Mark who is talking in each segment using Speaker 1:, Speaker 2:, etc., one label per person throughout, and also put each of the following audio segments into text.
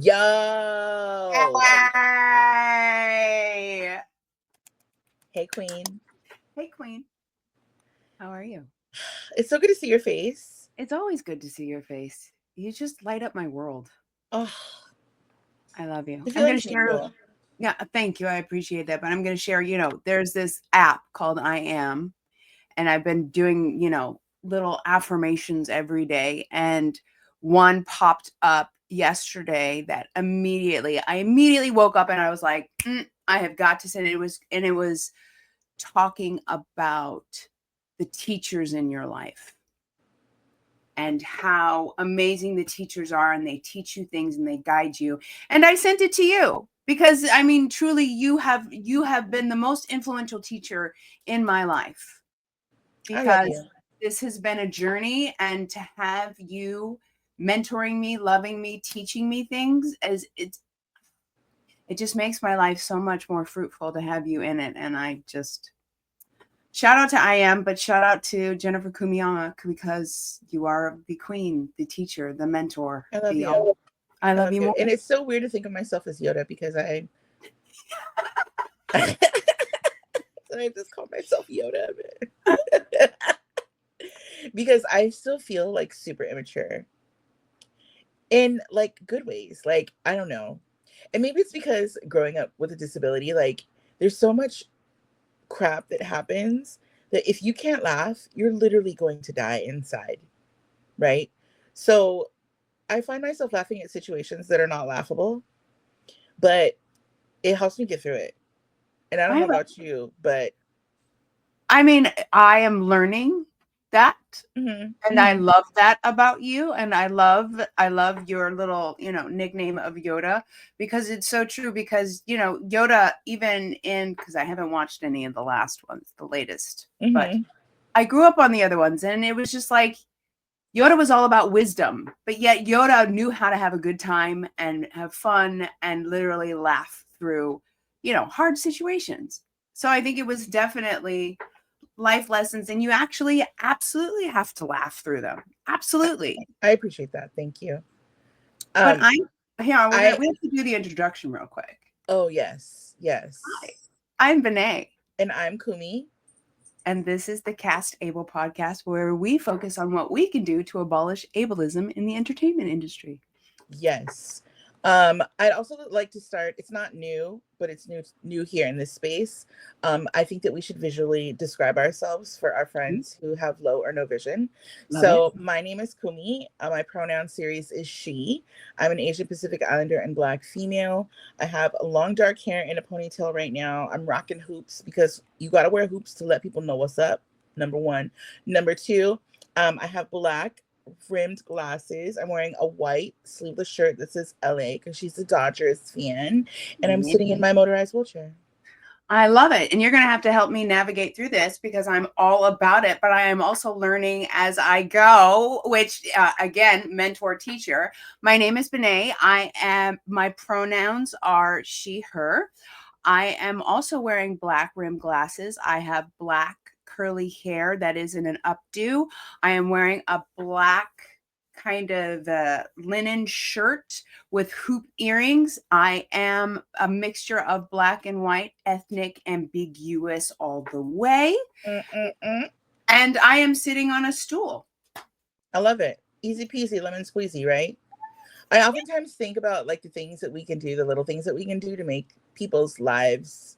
Speaker 1: Yo.
Speaker 2: Hey.
Speaker 1: Hey, Queen.
Speaker 2: Hey, Queen. How are you?
Speaker 1: It's so good to see your face.
Speaker 2: It's always good to see your face. You just light up my world.
Speaker 1: Oh,
Speaker 2: I love you.
Speaker 1: the
Speaker 2: I'm going
Speaker 1: feeling's
Speaker 2: to share.
Speaker 1: mutual.
Speaker 2: Yeah, thank you. I appreciate that. But I'm going to share, there's this app called I Am, and I've been doing, little affirmations every day. And one popped up yesterday that I immediately woke up and I was like, I have got to send it. It was talking about the teachers in your life and how amazing the teachers are, and they teach you things and they guide you. And I sent it to you because truly you have been the most influential teacher in my life, because this has been a journey, and to have you mentoring me, loving me, teaching me things, it just makes my life so much more fruitful to have you in it. And I just shout out to I Am, but shout out to Jennifer Kumiyama, because you are the queen, the teacher, the mentor.
Speaker 1: I love you.
Speaker 2: I love you more.
Speaker 1: And it's so weird to think of myself as Yoda, because I just call myself Yoda. Because I still feel like super immature in like good ways. Like, I don't know. And maybe it's because growing up with a disability, like there's so much crap that happens that if you can't laugh, you're literally going to die inside. Right? So I find myself laughing at situations that are not laughable, but it helps me get through it. And I don't know about you, but
Speaker 2: I am learning that.
Speaker 1: Mm-hmm.
Speaker 2: And I love that about you. And I love your little, nickname of Yoda, because it's so true. Because, Yoda, even because I haven't watched any of the last ones, the latest, but I grew up on the other ones, and it was just like Yoda was all about wisdom, but yet Yoda knew how to have a good time and have fun and literally laugh through, hard situations. So I think it was definitely life lessons, and you actually absolutely have to laugh through them. Absolutely.
Speaker 1: I appreciate that. Thank you.
Speaker 2: But we have to do the introduction real quick.
Speaker 1: Oh, yes.
Speaker 2: Hi, I'm Benet.
Speaker 1: And I'm Kumi.
Speaker 2: And this is the CastABLE Podcast, where we focus on what we can do to abolish ableism in the entertainment industry.
Speaker 1: Yes. I'd also like to start, it's not new, but it's new here in this space. I think that we should visually describe ourselves for our friends who have low or no vision. My name is Kumi. My pronoun series is she. I'm an Asian Pacific Islander and Black female. I have long dark hair in a ponytail right now. I'm rocking hoops because you got to wear hoops to let people know what's up. Number one. Number two, I have black rimmed glasses. I'm wearing a white sleeveless shirt that says LA because she's a Dodgers fan, and I'm sitting in my motorized wheelchair.
Speaker 2: I love it. And you're going to have to help me navigate through this, because I'm all about it, but I am also learning as I go, which again, mentor, teacher. My name is Benet. My pronouns are she, her. I am also wearing black rimmed glasses. I have black curly hair that is in an updo. I am wearing a black kind of linen shirt with hoop earrings. I am a mixture of black and white, ethnic, ambiguous all the way. And I am sitting on a stool.
Speaker 1: I love it. Easy peasy, lemon squeezy, right? I oftentimes think about like the things that we can do, the little things that we can do to make people's lives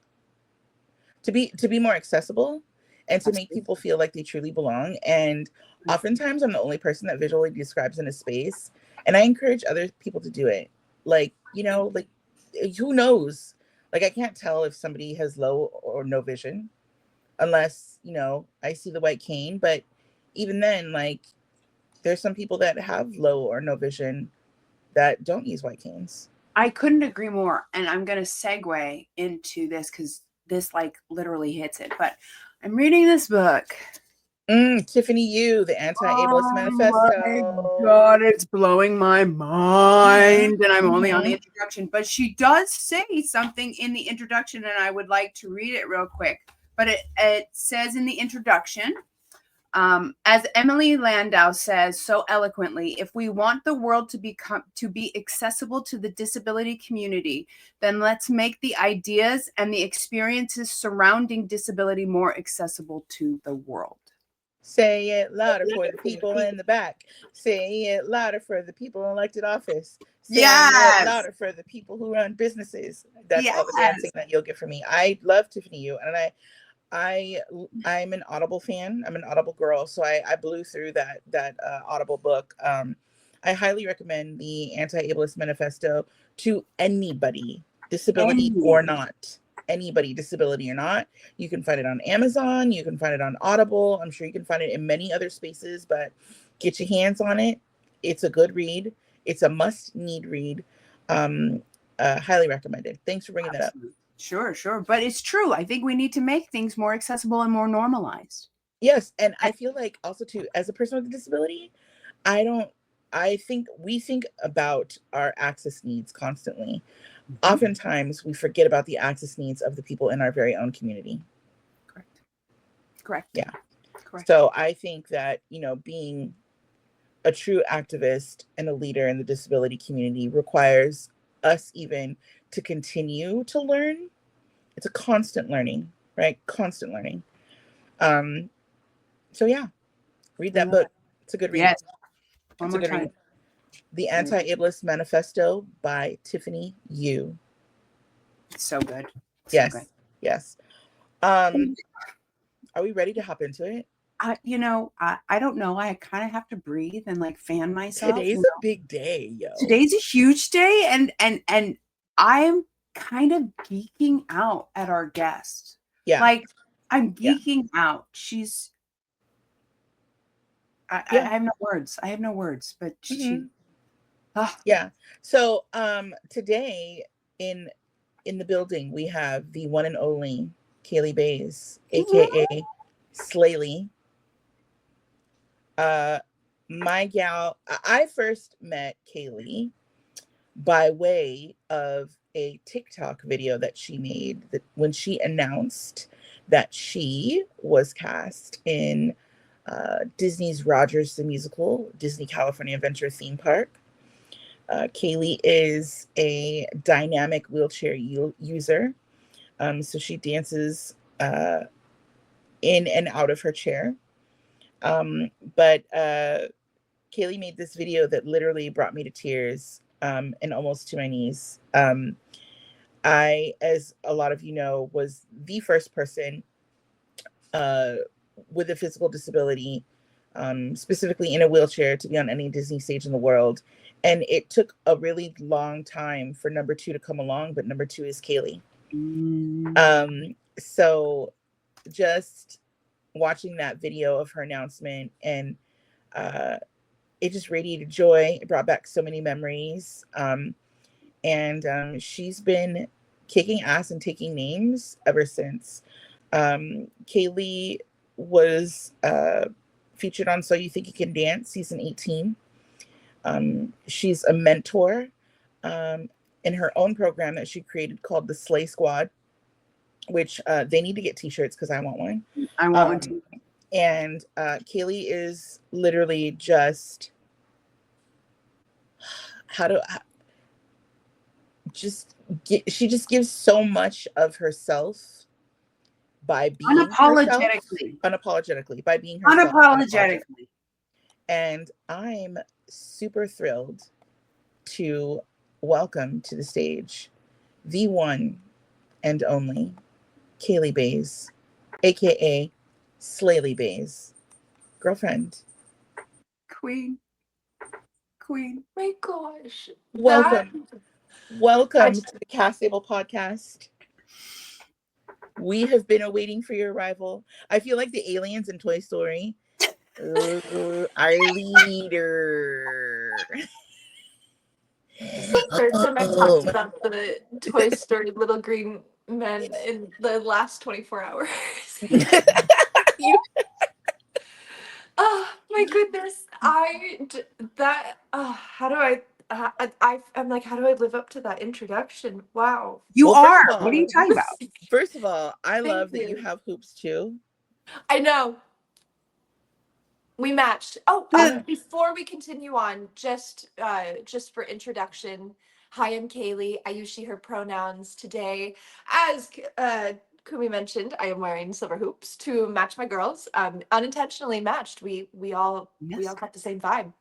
Speaker 1: to be more accessible and to make people feel like they truly belong. And oftentimes I'm the only person that visually describes in a space, and I encourage other people to do it. Like, like who knows? Like, I can't tell if somebody has low or no vision unless, I see the white cane. But even then, like, there's some people that have low or no vision that don't use white canes.
Speaker 2: I couldn't agree more. And I'm going to segue into this because this like literally hits it. But I'm reading this book.
Speaker 1: Tiffany Yu, the Anti-Ableist Manifesto.
Speaker 2: Oh my God, it's blowing my mind. And I'm only on the introduction. But she does say something in the introduction, and I would like to read it real quick. But it says in the introduction, As Emily Landau says so eloquently, if we want the world to be accessible to the disability community, then let's make the ideas and the experiences surrounding disability more accessible to the world.
Speaker 1: Say it louder for the people in the back. Say it louder for the people in elected office. Say it louder for the people who run businesses. That's all the dancing that you'll get from me. I love Tiffany Yu, and I'm an Audible fan. I'm an Audible girl, so I blew through that Audible book. I highly recommend the Anti-Ableist Manifesto to anybody, disability or not. Anybody, disability or not. You can find it on Amazon. You can find it on Audible. I'm sure you can find it in many other spaces, but get your hands on it. It's a good read. It's a must-need read. Highly recommended. Thanks for bringing that up.
Speaker 2: Sure. But it's true. I think we need to make things more accessible and more normalized.
Speaker 1: Yes. And I feel like also too, as a person with a disability, I think we think about our access needs constantly. Mm-hmm. Oftentimes we forget about the access needs of the people in our very own community.
Speaker 2: Correct.
Speaker 1: Yeah. Correct. So I think that, being a true activist and a leader in the disability community requires us even to continue to learn. It's a constant learning, right? Constant learning. So yeah, read that book. It's a good read.
Speaker 2: Yes.
Speaker 1: One more time. Read. The Anti-Ableist Manifesto by Tiffany Yu.
Speaker 2: So good.
Speaker 1: Yes. Yes. Are we ready to hop into it?
Speaker 2: I don't know. I kind of have to breathe and like fan myself.
Speaker 1: Today's a big day, yo.
Speaker 2: Today's a huge day, and I'm kind of geeking out at our guest.
Speaker 1: Yeah.
Speaker 2: Like I'm geeking out. She's I have no words. But she
Speaker 1: Yeah. So today in the building we have the one and only Kaylee Bays, aka Slaley. My gal, I first met Kaylee by way of a TikTok video that she made when she announced that she was cast in Disney's Rogers the Musical, Disney California Adventure theme park. Kaylee is a dynamic wheelchair user. So she dances in and out of her chair. But Kaylee made this video that literally brought me to tears and almost to my knees. I, as a lot of you know, was the first person with a physical disability, specifically in a wheelchair, to be on any Disney stage in the world. And it took a really long time for number 2 to come along, but number 2 is Kaylee. So just watching that video of her announcement, and it just radiated joy. It brought back so many memories. And she's been kicking ass and taking names ever since. Kaylee was featured on So You Think You Can Dance, season 18. She's a mentor in her own program that she created called the Slay Squad, which they need to get t-shirts because I want one.
Speaker 2: I want one too.
Speaker 1: And Kaylee is literally just she just gives so much of herself by being unapologetically by being herself unapologetically. And I'm super thrilled to welcome to the stage the one and only Kaylee Bays, aka Slaley Bays. Girlfriend.
Speaker 3: Queen. My gosh.
Speaker 1: Welcome to the CastABLE Podcast. We have been awaiting for your arrival. I feel like the aliens in Toy Story. Our leader.
Speaker 3: It's the third time I've talked about the Toy Story little green men in the last 24 hours. Oh my goodness. I'm like, how do I live up to that introduction? Wow.
Speaker 2: What are you talking about?
Speaker 1: First of all, I love that you have hoops too.
Speaker 3: I know. We matched. Oh,
Speaker 2: Good.
Speaker 3: before we continue on, just for introduction, hi, I'm Kaylee. I use she, her pronouns today. As Kumi mentioned, I am wearing silver hoops to match my girls. Unintentionally matched. We all
Speaker 2: Yes.
Speaker 3: got the same vibe.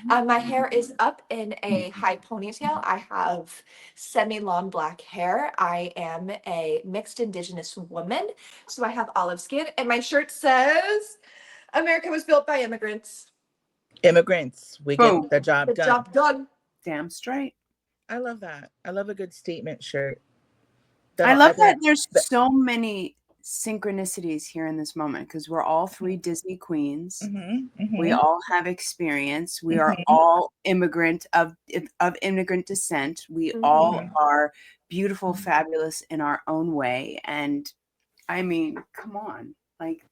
Speaker 1: Mhm.
Speaker 3: My hair is up in a high ponytail. I have semi-long black hair. I am a mixed indigenous woman, so I have olive skin, and my shirt says America was built by immigrants.
Speaker 1: Immigrants, we get
Speaker 2: Boom.
Speaker 1: the job
Speaker 3: The
Speaker 1: done.
Speaker 3: job done.
Speaker 2: Damn straight.
Speaker 1: I love that. I love a good statement shirt.
Speaker 2: I love that there's
Speaker 1: that-
Speaker 2: so many synchronicities here in this moment because we're all three Disney queens. We all have experience. We are all immigrant of immigrant descent. We all are beautiful, fabulous in our own way. And I mean, come on. Like,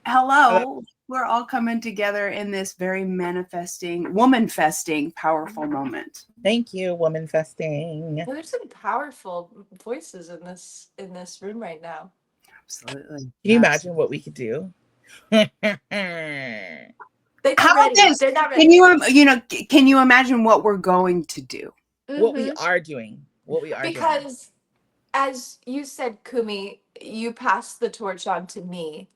Speaker 2: hello. We're all coming together in this very manifesting, woman-festing, powerful moment.
Speaker 1: Thank you, woman festing.
Speaker 3: Well, there's some powerful voices in this room right now.
Speaker 2: Absolutely.
Speaker 1: Can you imagine what we could do?
Speaker 3: They're
Speaker 2: How
Speaker 3: not
Speaker 2: about
Speaker 3: ready.
Speaker 2: this?
Speaker 3: They're not ready.
Speaker 2: Can you imagine what we're going to do?
Speaker 1: What we are doing. What we are doing.
Speaker 3: Because, as you said, Kumi, you passed the torch on to me,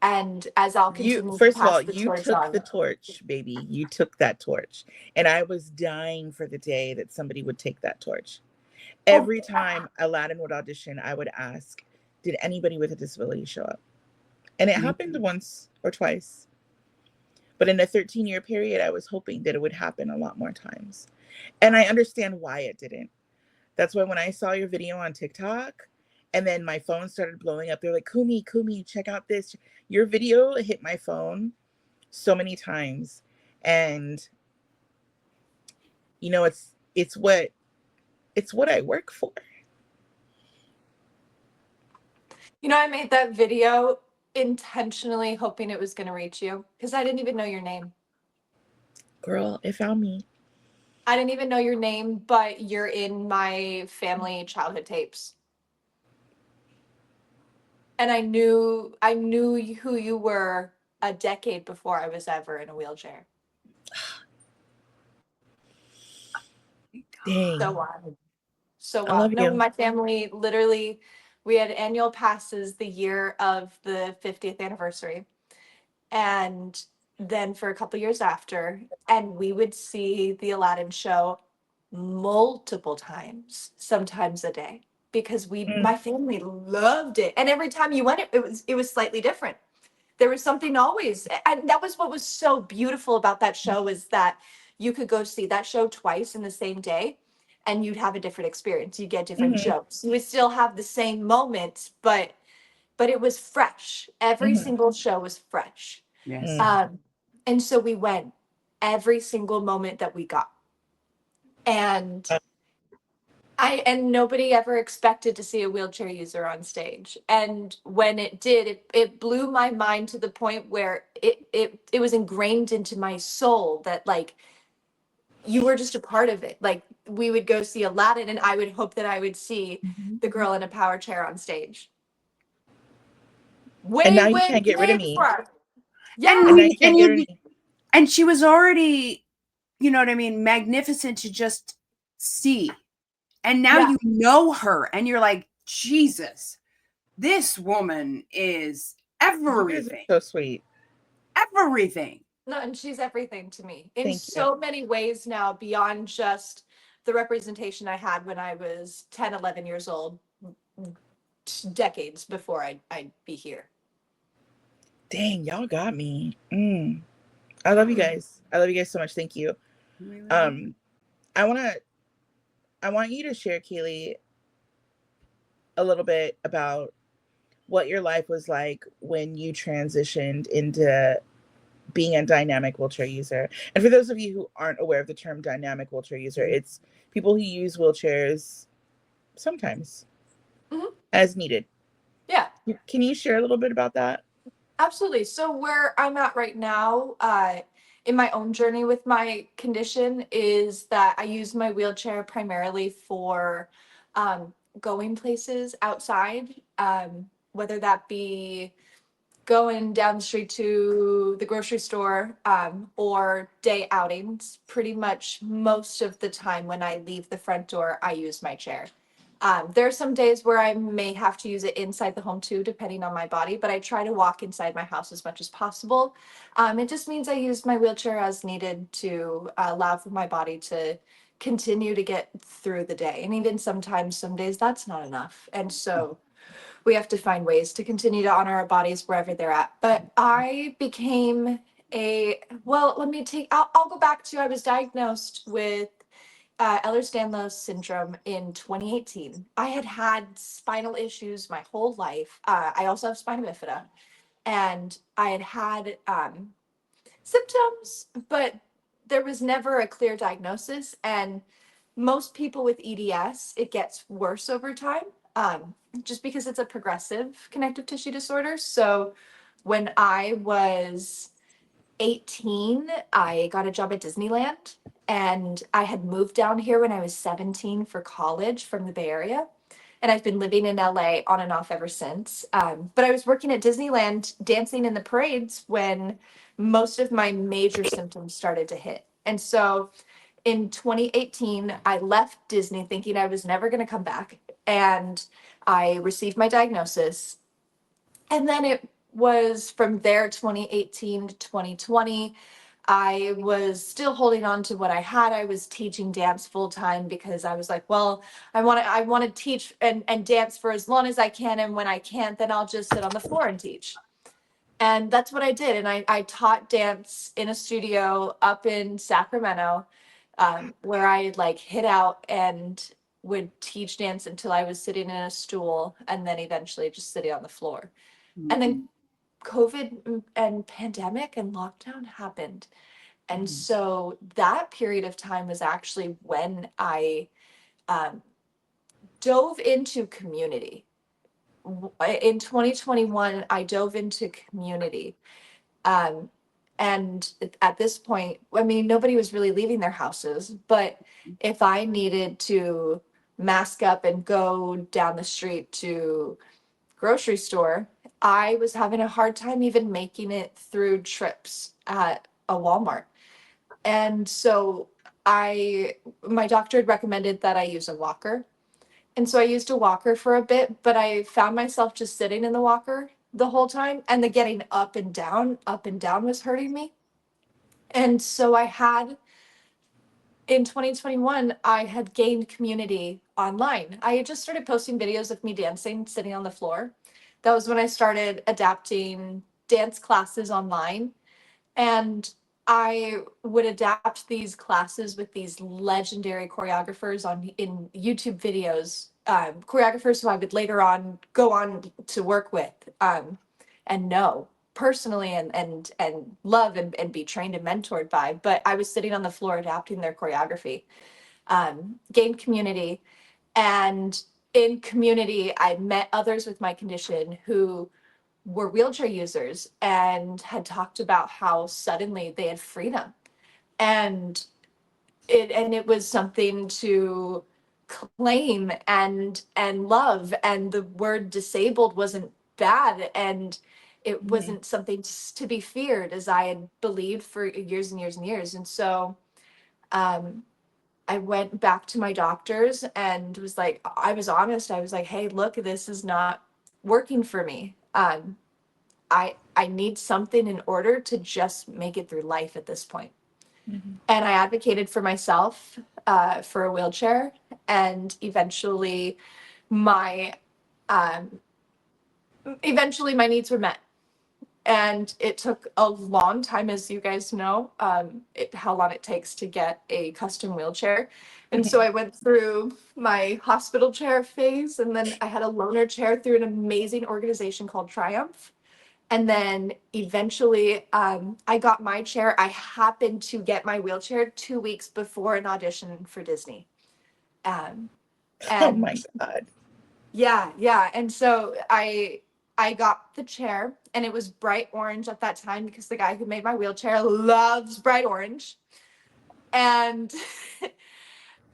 Speaker 3: and as I'll continue to
Speaker 1: First of
Speaker 3: pass
Speaker 1: all,
Speaker 3: the
Speaker 1: you
Speaker 3: torch
Speaker 1: took
Speaker 3: on.
Speaker 1: the torch, baby. You took that torch. And I was dying for the day that somebody would take that torch. Every time Aladdin would audition, I would ask, did anybody with a disability show up? And it happened once or twice. But in a 13-year period, I was hoping that it would happen a lot more times. And I understand why it didn't. That's why when I saw your video on TikTok and then my phone started blowing up, they're like, Kumi, check out this. Your video hit my phone so many times. And you know, it's what I work for.
Speaker 3: You know, I made that video intentionally hoping it was going to reach you because I didn't even know your name.
Speaker 1: Girl, it found me.
Speaker 3: I didn't even know your name, but you're in my family childhood tapes. And I knew who you were a decade before I was ever in a wheelchair.
Speaker 1: Dang.
Speaker 3: So
Speaker 1: I love
Speaker 3: no,
Speaker 1: you.
Speaker 3: my family literally, we had annual passes the year of the 50th anniversary. And then for a couple years after, and we would see the Aladdin show multiple times, sometimes a day, because my family loved it. And every time you went, it was slightly different. There was something always, and that was what was so beautiful about that show, is that you could go see that show twice in the same day and you'd have a different experience. You get different jokes. You would still have the same moments, but it was fresh. Every single show was fresh.
Speaker 2: Yes.
Speaker 3: And so we went every single moment that we got. And nobody ever expected to see a wheelchair user on stage. And when it did, it blew my mind to the point where it was ingrained into my soul that, like, you were just a part of it. Like, we would go see Aladdin and I would hope that I would see the girl in a power chair on stage.
Speaker 1: And now you can't get rid of me.
Speaker 3: Yeah.
Speaker 2: And she was already, you know what I mean, magnificent to just see. And now you know her and you're like, Jesus, this woman is everything.
Speaker 1: So sweet.
Speaker 2: Everything.
Speaker 3: No, and she's everything to me in so many ways now, beyond just the representation I had when I was 10, 11 years old, decades before I'd be here.
Speaker 1: Dang, y'all got me. I love you guys. I love you guys so much. Thank you. I want you to share, Kaylee, a little bit about what your life was like when you transitioned into being a dynamic wheelchair user. And for those of you who aren't aware of the term dynamic wheelchair user, it's people who use wheelchairs sometimes as needed.
Speaker 3: Yeah.
Speaker 1: Can you share a little bit about that?
Speaker 3: Absolutely. So where I'm at right now, in my own journey with my condition, is that I use my wheelchair primarily for going places outside, whether that be going down the street to the grocery store, or day outings. Pretty much most of the time when I leave the front door, I use my chair. There are some days where I may have to use it inside the home too, depending on my body, but I try to walk inside my house as much as possible. It just means I use my wheelchair as needed to allow for my body to continue to get through the day. And even sometimes, some days that's not enough. And so we have to find ways to continue to honor our bodies wherever they're at. But I became I'll go back to, I was diagnosed with Ehlers-Danlos syndrome in 2018. I had had spinal issues my whole life. I also have spina bifida, and I had had symptoms, but there was never a clear diagnosis. And most people with EDS, it gets worse over time, just because it's a progressive connective tissue disorder. So when I was 18, I got a job at Disneyland, and I had moved down here when I was 17 for college from the Bay Area. And I've been living in LA on and off ever since. But I was working at Disneyland dancing in the parades when most of my major symptoms started to hit. And so in 2018, I left Disney thinking I was never going to come back. And I received my diagnosis. And then it was from there, 2018 to 2020. I was still holding on to what I had. I was teaching dance full time because I was like, well, I want to teach and dance for as long as I can. And when I can't, then I'll just sit on the floor and teach. And that's what I did. And I taught dance in a studio up in Sacramento, where I like hid out and would teach dance until I was sitting in a stool, and then eventually just sitting on the floor. And then COVID and pandemic and lockdown happened. And so that period of time was actually when I dove into community. In 2021, I dove into community. And at this point, I mean, nobody was really leaving their houses, but if I needed to mask up and go down the street to grocery store, I was having a hard time even making it through trips at a Walmart. And so my doctor had recommended that I use a walker. And so I used a walker for a bit, but I found myself just sitting in the walker the whole time, and the getting up and down was hurting me. And so in 2021, I had gained community online. I had just started posting videos of me dancing, sitting on the floor. That was when I started adapting dance classes online. And I would adapt these classes with these legendary choreographers in YouTube videos, choreographers who I would later on go on to work with, and know personally and love and be trained and mentored by. But I was sitting on the floor adapting their choreography, gained community. And in community, I met others with my condition who were wheelchair users and had talked about how suddenly they had freedom. And it was something to claim and love. And the word disabled wasn't bad, and it wasn't something to be feared, as I had believed for years and years and years. And so I went back to my doctors and was like, I was honest. I was like, hey, look, this is not working for me. I need something in order to just make it through life at this point. And I advocated for myself, for a wheelchair, and eventually my needs were met. And it took a long time, as you guys know, how long it takes to get a custom wheelchair. And so I went through my hospital chair phase, and then I had a loaner chair through an amazing organization called Triumph. And then eventually I got my chair. I happened to get my wheelchair 2 weeks before an audition for Disney. And
Speaker 1: Oh my God.
Speaker 3: Yeah. And so I got the chair, and it was bright orange at that time because the guy who made my wheelchair loves bright orange. And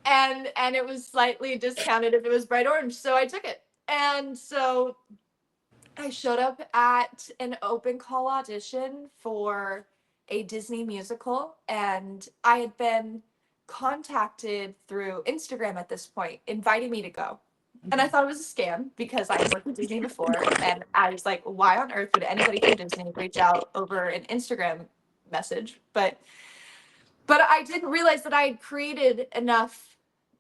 Speaker 3: and it was slightly discounted if it was bright orange. So I took it. And so I showed up at an open call audition for a Disney musical, and I had been contacted through Instagram at this point, inviting me to go. And I thought it was a scam because I had worked with Disney before, and I was like, why on earth would anybody from Disney reach out over an Instagram message? But I didn't realize that I had created enough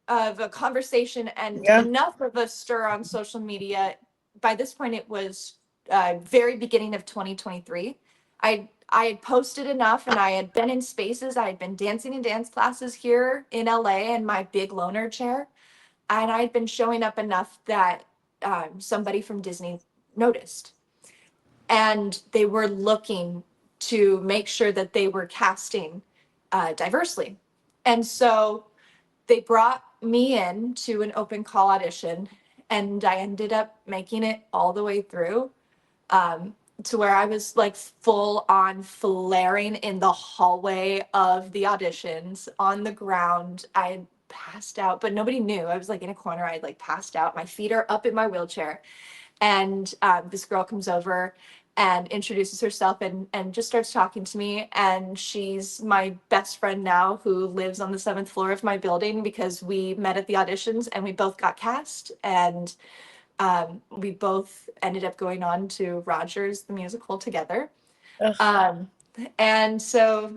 Speaker 3: of a conversation and
Speaker 1: Yeah.
Speaker 3: enough of a stir on social media. By this point, it was very beginning of 2023. I had posted enough, and I had been in spaces. I had been dancing in dance classes here in LA in my big loner chair, and I had been showing up enough that somebody from Disney noticed, and they were looking to make sure that they were casting diversely. And so they brought me in to an open call audition, and I ended up making it all the way through, to where I was like full on flaring in the hallway of the auditions on the ground. I had passed out, but nobody knew. I was like in a corner. I had like passed out. My feet are up in my wheelchair. And this girl comes over and introduces herself and just starts talking to me. And she's my best friend now, who lives on the 7th floor of my building, because we met at the auditions and we both got cast. And we both ended up going on to Rogers, the musical, together.
Speaker 1: Ugh.
Speaker 3: And so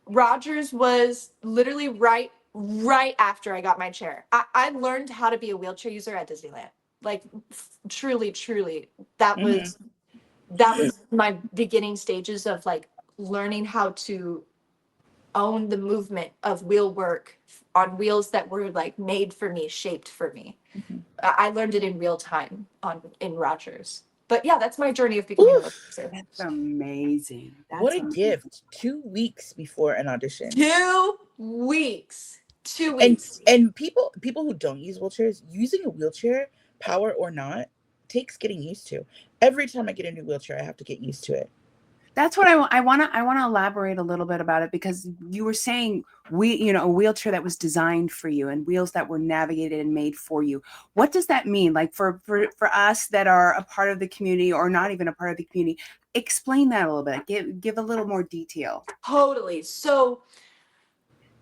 Speaker 3: Rogers was literally right after I got my chair. I learned how to be a wheelchair user at Disneyland. Like truly, that was my beginning stages of like learning how to own the movement of wheel work on wheels that were like made for me, shaped for me. I learned it in real time in Rogers. But yeah, that's my journey of becoming a wheelchair.
Speaker 2: That's amazing. That's
Speaker 1: What a
Speaker 2: amazing.
Speaker 1: gift. 2 weeks before an audition.
Speaker 3: 2 weeks. 2
Speaker 1: And
Speaker 3: weeks.
Speaker 1: and people who don't use wheelchairs, using a wheelchair, power or not, takes getting used to. Every time I get a new wheelchair, I have to get used to it.
Speaker 2: That's what I want to elaborate a little bit about it, because you were saying a wheelchair that was designed for you and wheels that were navigated and made for you. What does that mean? Like for us that are a part of the community or not even a part of the community, explain that a little bit. Give a little more detail.
Speaker 3: Totally. So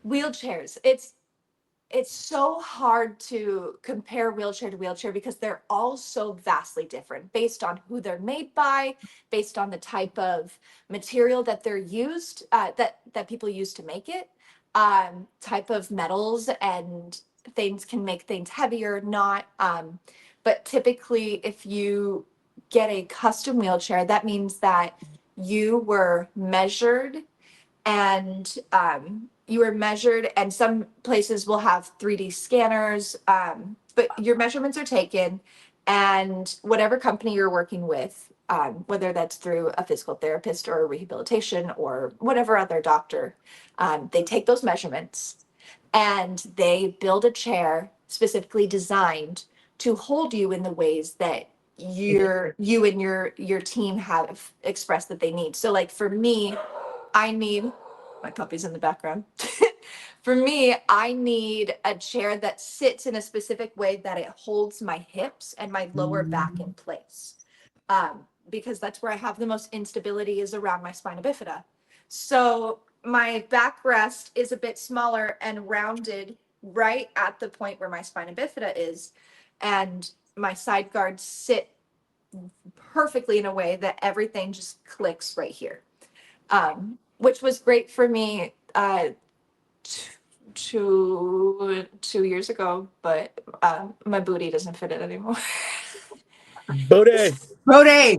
Speaker 3: wheelchairs, it's so hard to compare wheelchair to wheelchair because they're all so vastly different based on who they're made by, based on the type of material that they're used, that people use to make it, type of metals and things can make things heavier, not. But typically, if you get a custom wheelchair, that means that you were measured and some places will have 3D scanners, but your measurements are taken, and whatever company you're working with, whether that's through a physical therapist or a rehabilitation or whatever other doctor, they take those measurements and they build a chair specifically designed to hold you in the ways that you and your team have expressed that they need. So like for me, I need, my puppy's in the background. For me, I need a chair that sits in a specific way that it holds my hips and my lower back in place. Because that's where I have the most instability, is around my spina bifida. So my backrest is a bit smaller and rounded right at the point where my spina bifida is. And my side guards sit perfectly in a way that everything just clicks right here. Which was great for me 2 years ago, but my booty doesn't fit it anymore.
Speaker 1: Booty.
Speaker 2: Booty.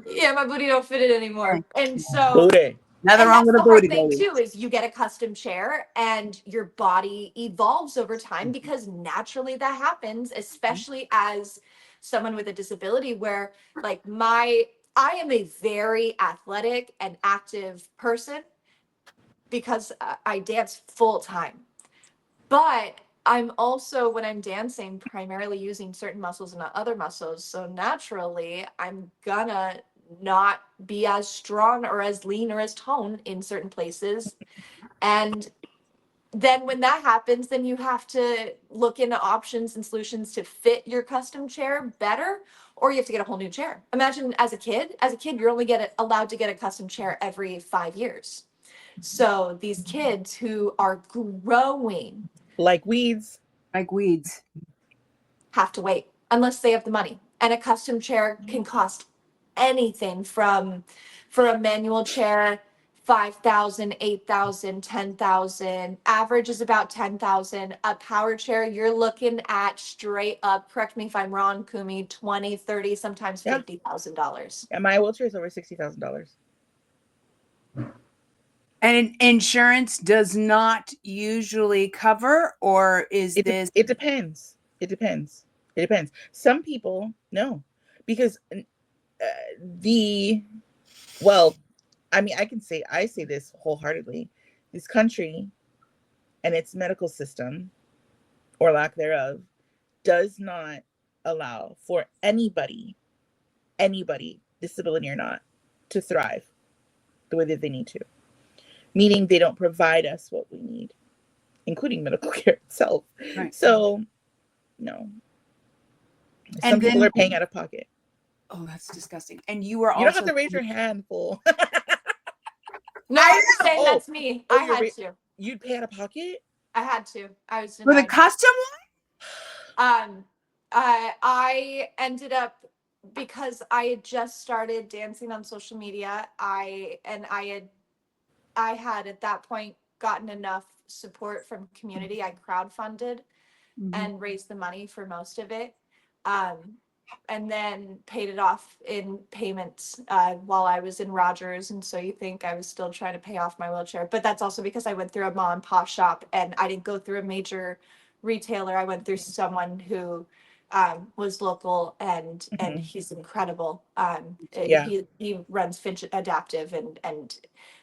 Speaker 3: Yeah, my booty don't fit it anymore. And so
Speaker 1: Booty.
Speaker 2: Nothing wrong with a
Speaker 3: the hard
Speaker 2: booty,
Speaker 3: thing
Speaker 2: baby.
Speaker 3: too is you get a custom chair and your body evolves over time, because naturally that happens, especially as someone with a disability, where like I am a very athletic and active person because I dance full time. But I'm also, when I'm dancing, primarily using certain muscles and not other muscles. So naturally, I'm gonna not be as strong or as lean or as toned in certain places. And then when that happens, then you have to look into options and solutions to fit your custom chair better, or you have to get a whole new chair. Imagine as a kid, you're only allowed to get a custom chair every 5 years. So these kids who are growing
Speaker 1: like weeds
Speaker 3: have to wait unless they have the money. And a custom chair can cost anything from, for a manual chair, 5,000, 8,000, 10,000. Average is about 10,000. A power chair, you're looking at straight up, correct me if I'm wrong, Kumi, 20, 30, sometimes $50,000.
Speaker 1: Yeah, my wheelchair is over $60,000.
Speaker 2: And insurance does not usually cover, or is
Speaker 1: It depends. It depends. Some people, no, because I say this wholeheartedly. This country and its medical system, or lack thereof, does not allow for anybody, disability or not, to thrive the way that they need to. Meaning they don't provide us what we need, including medical care itself.
Speaker 2: Right.
Speaker 1: So, no. Some people are paying out of pocket.
Speaker 2: Oh, that's disgusting. And you were also...
Speaker 1: You don't have to raise your hand, fool.
Speaker 3: No, I'm saying that's me. I had to.
Speaker 1: You'd pay out of pocket?
Speaker 3: I had to. I was
Speaker 2: for the custom
Speaker 3: one? I ended up, because I had just started dancing on social media, I had at that point gotten enough support from community. I crowdfunded and raised the money for most of it. And then paid it off in payments while I was in Rogers. And so you think I was still trying to pay off my wheelchair. But that's also because I went through a mom and pop shop, and I didn't go through a major retailer. I went through someone who was local, and he's incredible. He runs Finch Adaptive, and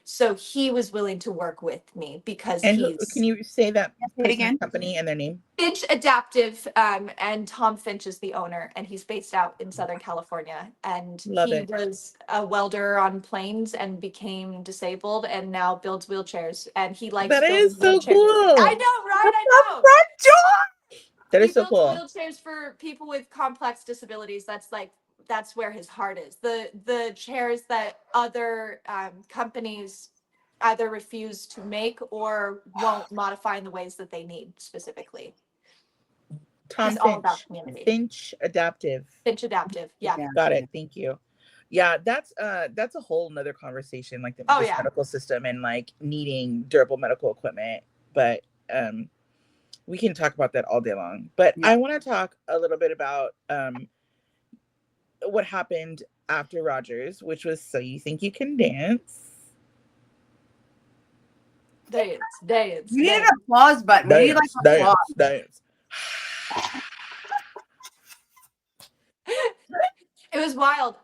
Speaker 3: so he was willing to work with me because
Speaker 1: can you say that again? Company and their name?
Speaker 3: Finch Adaptive, and Tom Finch is the owner, and he's based out in Southern California. And he was a welder on planes and became disabled, and now builds wheelchairs. And he likes
Speaker 1: that is so
Speaker 3: wheelchairs.
Speaker 1: Cool.
Speaker 3: I know, right? I know.
Speaker 1: That is so cool.
Speaker 3: Wheelchairs for people with complex disabilities. That's where his heart is. The chairs that other companies either refuse to make or won't modify in the ways that they need specifically.
Speaker 1: Tom Finch. All about community. Finch Adaptive.
Speaker 3: Yeah.
Speaker 1: Got it. Thank you. Yeah, that's a whole nother conversation, like the medical system and like needing durable medical equipment. But we can talk about that all day long. But I want to talk a little bit about what happened after Rogers, which was So You Think You Can Dance.
Speaker 3: Dance.
Speaker 2: We need an applause button. We need like applause.
Speaker 1: Dance.
Speaker 3: It was wild.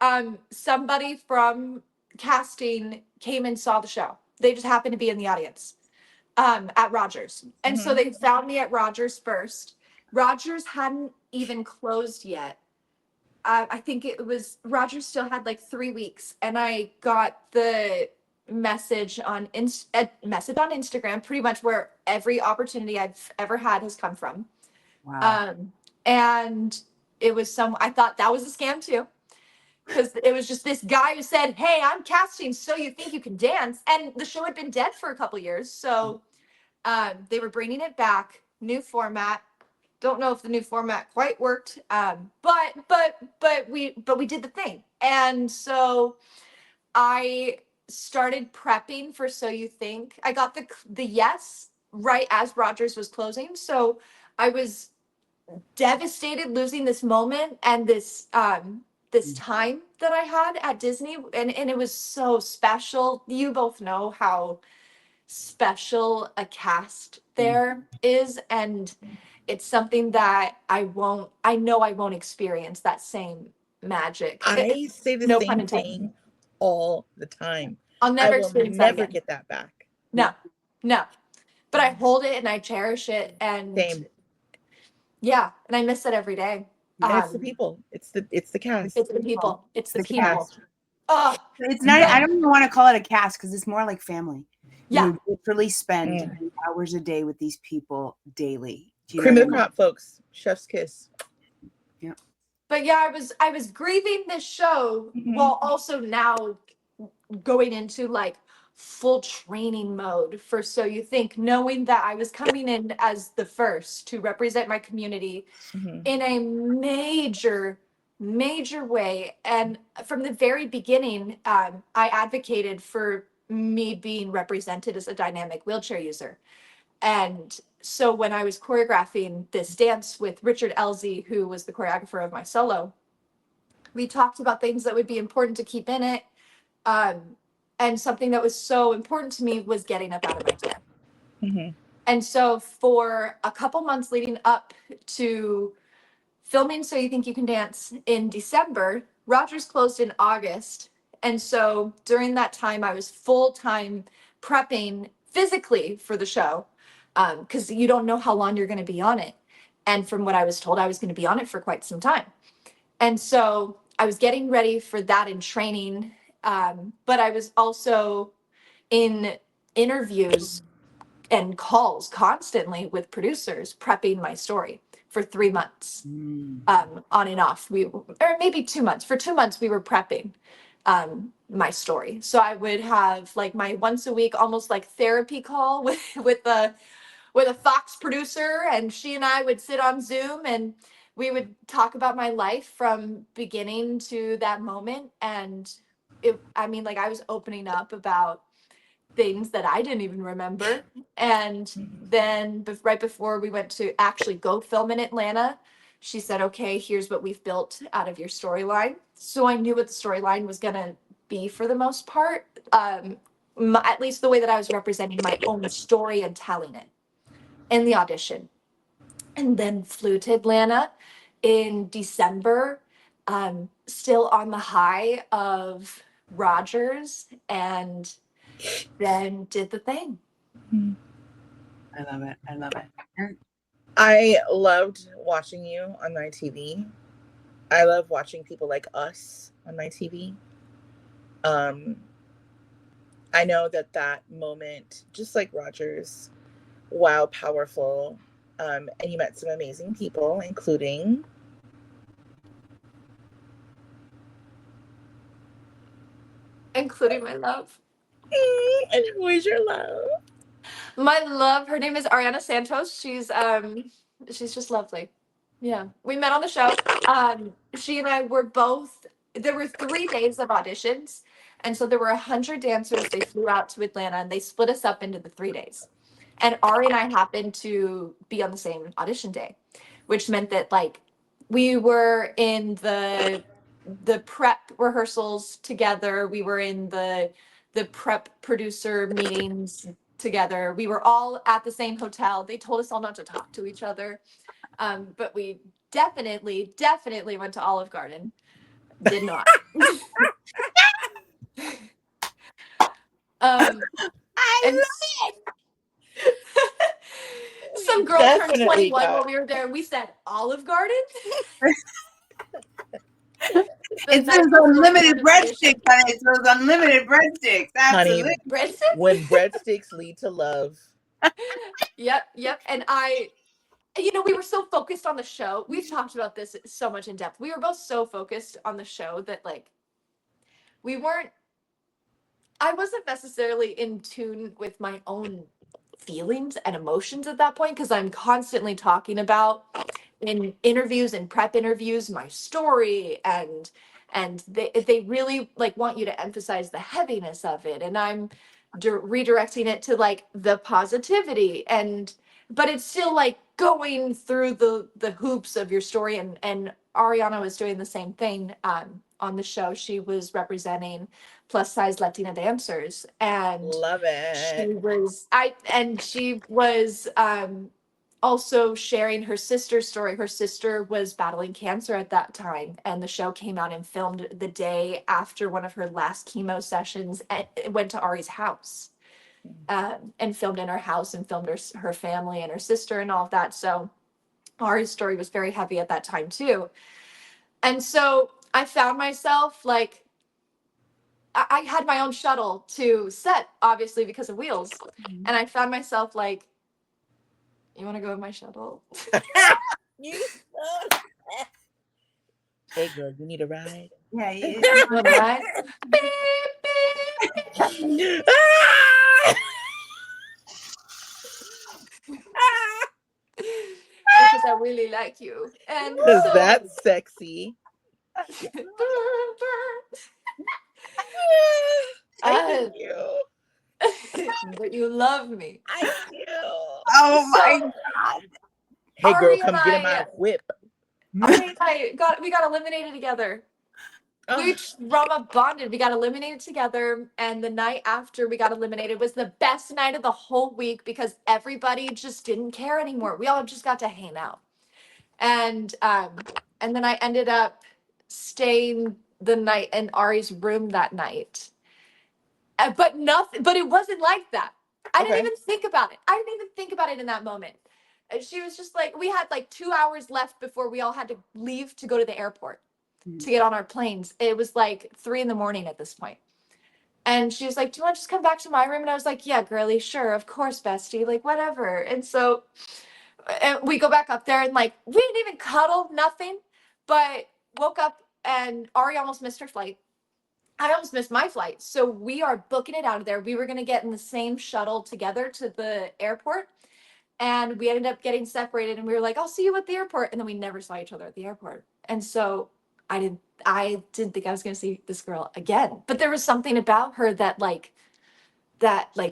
Speaker 3: Somebody from casting came and saw the show. They just happened to be in the audience at Rogers. And so they found me at Rogers first. Rogers hadn't even closed yet. I think it was, Rogers still had like 3 weeks. And I got the message on Instagram, pretty much where every opportunity I've ever had has come from.
Speaker 2: Wow.
Speaker 3: And it was I thought that was a scam too, because it was just this guy who said, "Hey, I'm casting So You Think You Can Dance," and the show had been dead for a couple years, so they were bringing it back, new format. Don't know if the new format quite worked, but we did the thing, and so I started prepping for So You Think. I got the yes right as Rogers was closing, so I was devastated losing this moment and this time that I had at Disney, and it was so special. You both know how special a cast there is, and it's something that I know I won't experience that same magic.
Speaker 1: I say the same thing all the time.
Speaker 3: I'll never experience that again.
Speaker 1: Never get that back.
Speaker 3: No. But I hold it and I cherish it, and
Speaker 1: same.
Speaker 3: Yeah, and I miss it every day.
Speaker 1: And it's the people. It's the cast.
Speaker 3: It's the people. It's the people.
Speaker 2: Cast. Oh, it's not. I don't even want to call it a cast because it's more like family.
Speaker 3: Yeah,
Speaker 2: you literally spend hours a day with these people daily.
Speaker 1: Cream of the crop, folks. Chef's kiss.
Speaker 2: Yeah.
Speaker 3: but yeah, I was grieving this show while also now going into like full training mode for So You Think, knowing that I was coming in as the first to represent my community in a major way. And from the very beginning, I advocated for me being represented as a dynamic wheelchair user. And so when I was choreographing this dance with Richard Elsie, who was the choreographer of my solo, we talked about things that would be important to keep in it. And something that was so important to me was getting up out of my chair. And so for a couple months leading up to filming So You Think You Can Dance in December, Rogers closed in August. And so during that time, I was full-time prepping physically for the show, because you don't know how long you're going to be on it. And from what I was told, I was going to be on it for quite some time. And so I was getting ready for that in training, but I was also in interviews and calls constantly with producers prepping my story for 3 months, on and off. Or maybe 2 months. For 2 months, we were prepping my story. So I would have like my once a week, almost like therapy call with a Fox producer, and she and I would sit on Zoom and we would talk about my life from beginning to that moment. And I was opening up about things that I didn't even remember. And then right before we went to actually go film in Atlanta, she said, okay, here's what we've built out of your storyline. So I knew what the storyline was going to be for the most part, at least the way that I was representing my own story and telling it in the audition. And then flew to Atlanta in December, still on the high of Rogers, and then did the thing.
Speaker 2: I love it. I love it.
Speaker 1: I loved watching you on my TV. I love watching people like us on my TV. I know that moment, just like Rogers, wow, powerful. And you met some amazing people, including
Speaker 3: my love.
Speaker 1: And who is your love?
Speaker 3: My love, her name is Ariana Santos. She's just lovely. Yeah, we met on the show. She and I were both. There were 3 days of auditions, and so there were 100 dancers. They flew out to Atlanta, and they split us up into the 3 days. And Ari and I happened to be on the same audition day, which meant that like we were in the prep rehearsals together. We were in the prep producer meetings together. We were all at the same hotel. They told us all not to talk to each other. But we definitely went to Olive Garden. Did not. And some girl turned 21 while we were there. We said Olive Garden.
Speaker 2: It says unlimited breadsticks on it. It says unlimited breadsticks. Absolutely.
Speaker 1: Honey, when breadsticks lead to love.
Speaker 3: Yep. And we were so focused on the show. We've talked about this so much in depth. We were both so focused on the show that like I wasn't necessarily in tune with my own feelings and emotions at that point, because I'm constantly talking about in interviews and prep interviews my story, and they really like want you to emphasize the heaviness of it, and I'm redirecting it to like the positivity, but it's still like going through the hoops of your story, and Ariana was doing the same thing on the show. She was representing plus size Latina dancers, and
Speaker 1: love it.
Speaker 3: she was also sharing her sister's story. Her sister was battling cancer at that time, and the show came out and filmed the day after one of her last chemo sessions, and it went to Ari's house, and filmed in her house, and filmed her family and her sister and all of that. So Ari's story was very heavy at that time too. And so I found myself like, I had my own shuttle to set, obviously, because of wheels. And I found myself like, you want to go in my shuttle?
Speaker 1: Hey girl, you need a ride?
Speaker 2: Yeah.
Speaker 3: One ride. Because I really like you. And
Speaker 1: Cause
Speaker 3: so
Speaker 1: that's sexy. I
Speaker 3: uh,
Speaker 1: hate you.
Speaker 3: but you love me.
Speaker 1: I do.
Speaker 2: Oh my
Speaker 3: So
Speaker 2: God.
Speaker 1: Hey girl,
Speaker 3: Ari and
Speaker 1: come get in my
Speaker 3: I
Speaker 1: whip.
Speaker 3: we got eliminated together. We
Speaker 1: Oh,
Speaker 3: trauma bonded. We got eliminated together, and the night after we got eliminated was the best night of the whole week because everybody just didn't care anymore. We all just got to hang out, and then I ended up staying the night in Ari's room that night. But nothing. But it wasn't like that. I didn't
Speaker 1: okay.
Speaker 3: even think about it. I didn't even think about it in that moment. She was just like, we had like 2 hours left before we all had to leave to go to the airport to get on our planes. It was like 3 a.m. at this point. And she was like, do you want to just come back to my room? And I was like, yeah, girly, sure, of course, bestie, like whatever. And so we go back up there and like, we didn't even cuddle, nothing, but woke up and Ari almost missed her flight. I almost missed my flight. So we are booking it out of there. We were going to get in the same shuttle together to the airport. And we ended up getting separated and we were like, I'll see you at the airport. And then we never saw each other at the airport. And so I didn't think I was going to see this girl again. But there was something about her that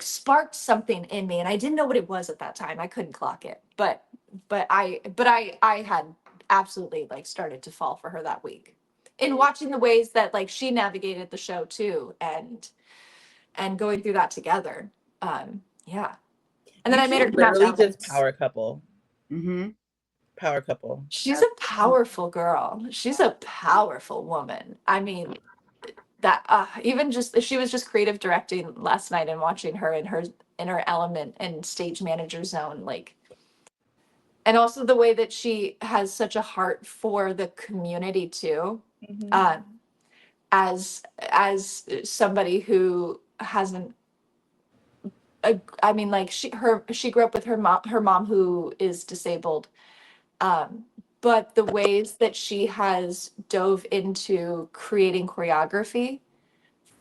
Speaker 3: sparked something in me. And I didn't know what it was at that time. I couldn't clock it. But I had absolutely like started to fall for her that week. In watching the ways that like she navigated the show too and going through that together. Yeah. And then
Speaker 1: You
Speaker 3: I made her
Speaker 1: two
Speaker 3: come out
Speaker 1: literally just
Speaker 3: balance.
Speaker 1: power couple.
Speaker 2: Mm-hmm.
Speaker 1: Power couple.
Speaker 3: She's a powerful girl. She's a powerful woman. I mean, that even just she was just creative directing last night and watching her in her element and stage manager zone, like, and also the way that she has such a heart for the community too.
Speaker 1: Mm-hmm.
Speaker 3: As somebody who hasn't I mean, like she grew up with her mom who is disabled. But the ways that she has dove into creating choreography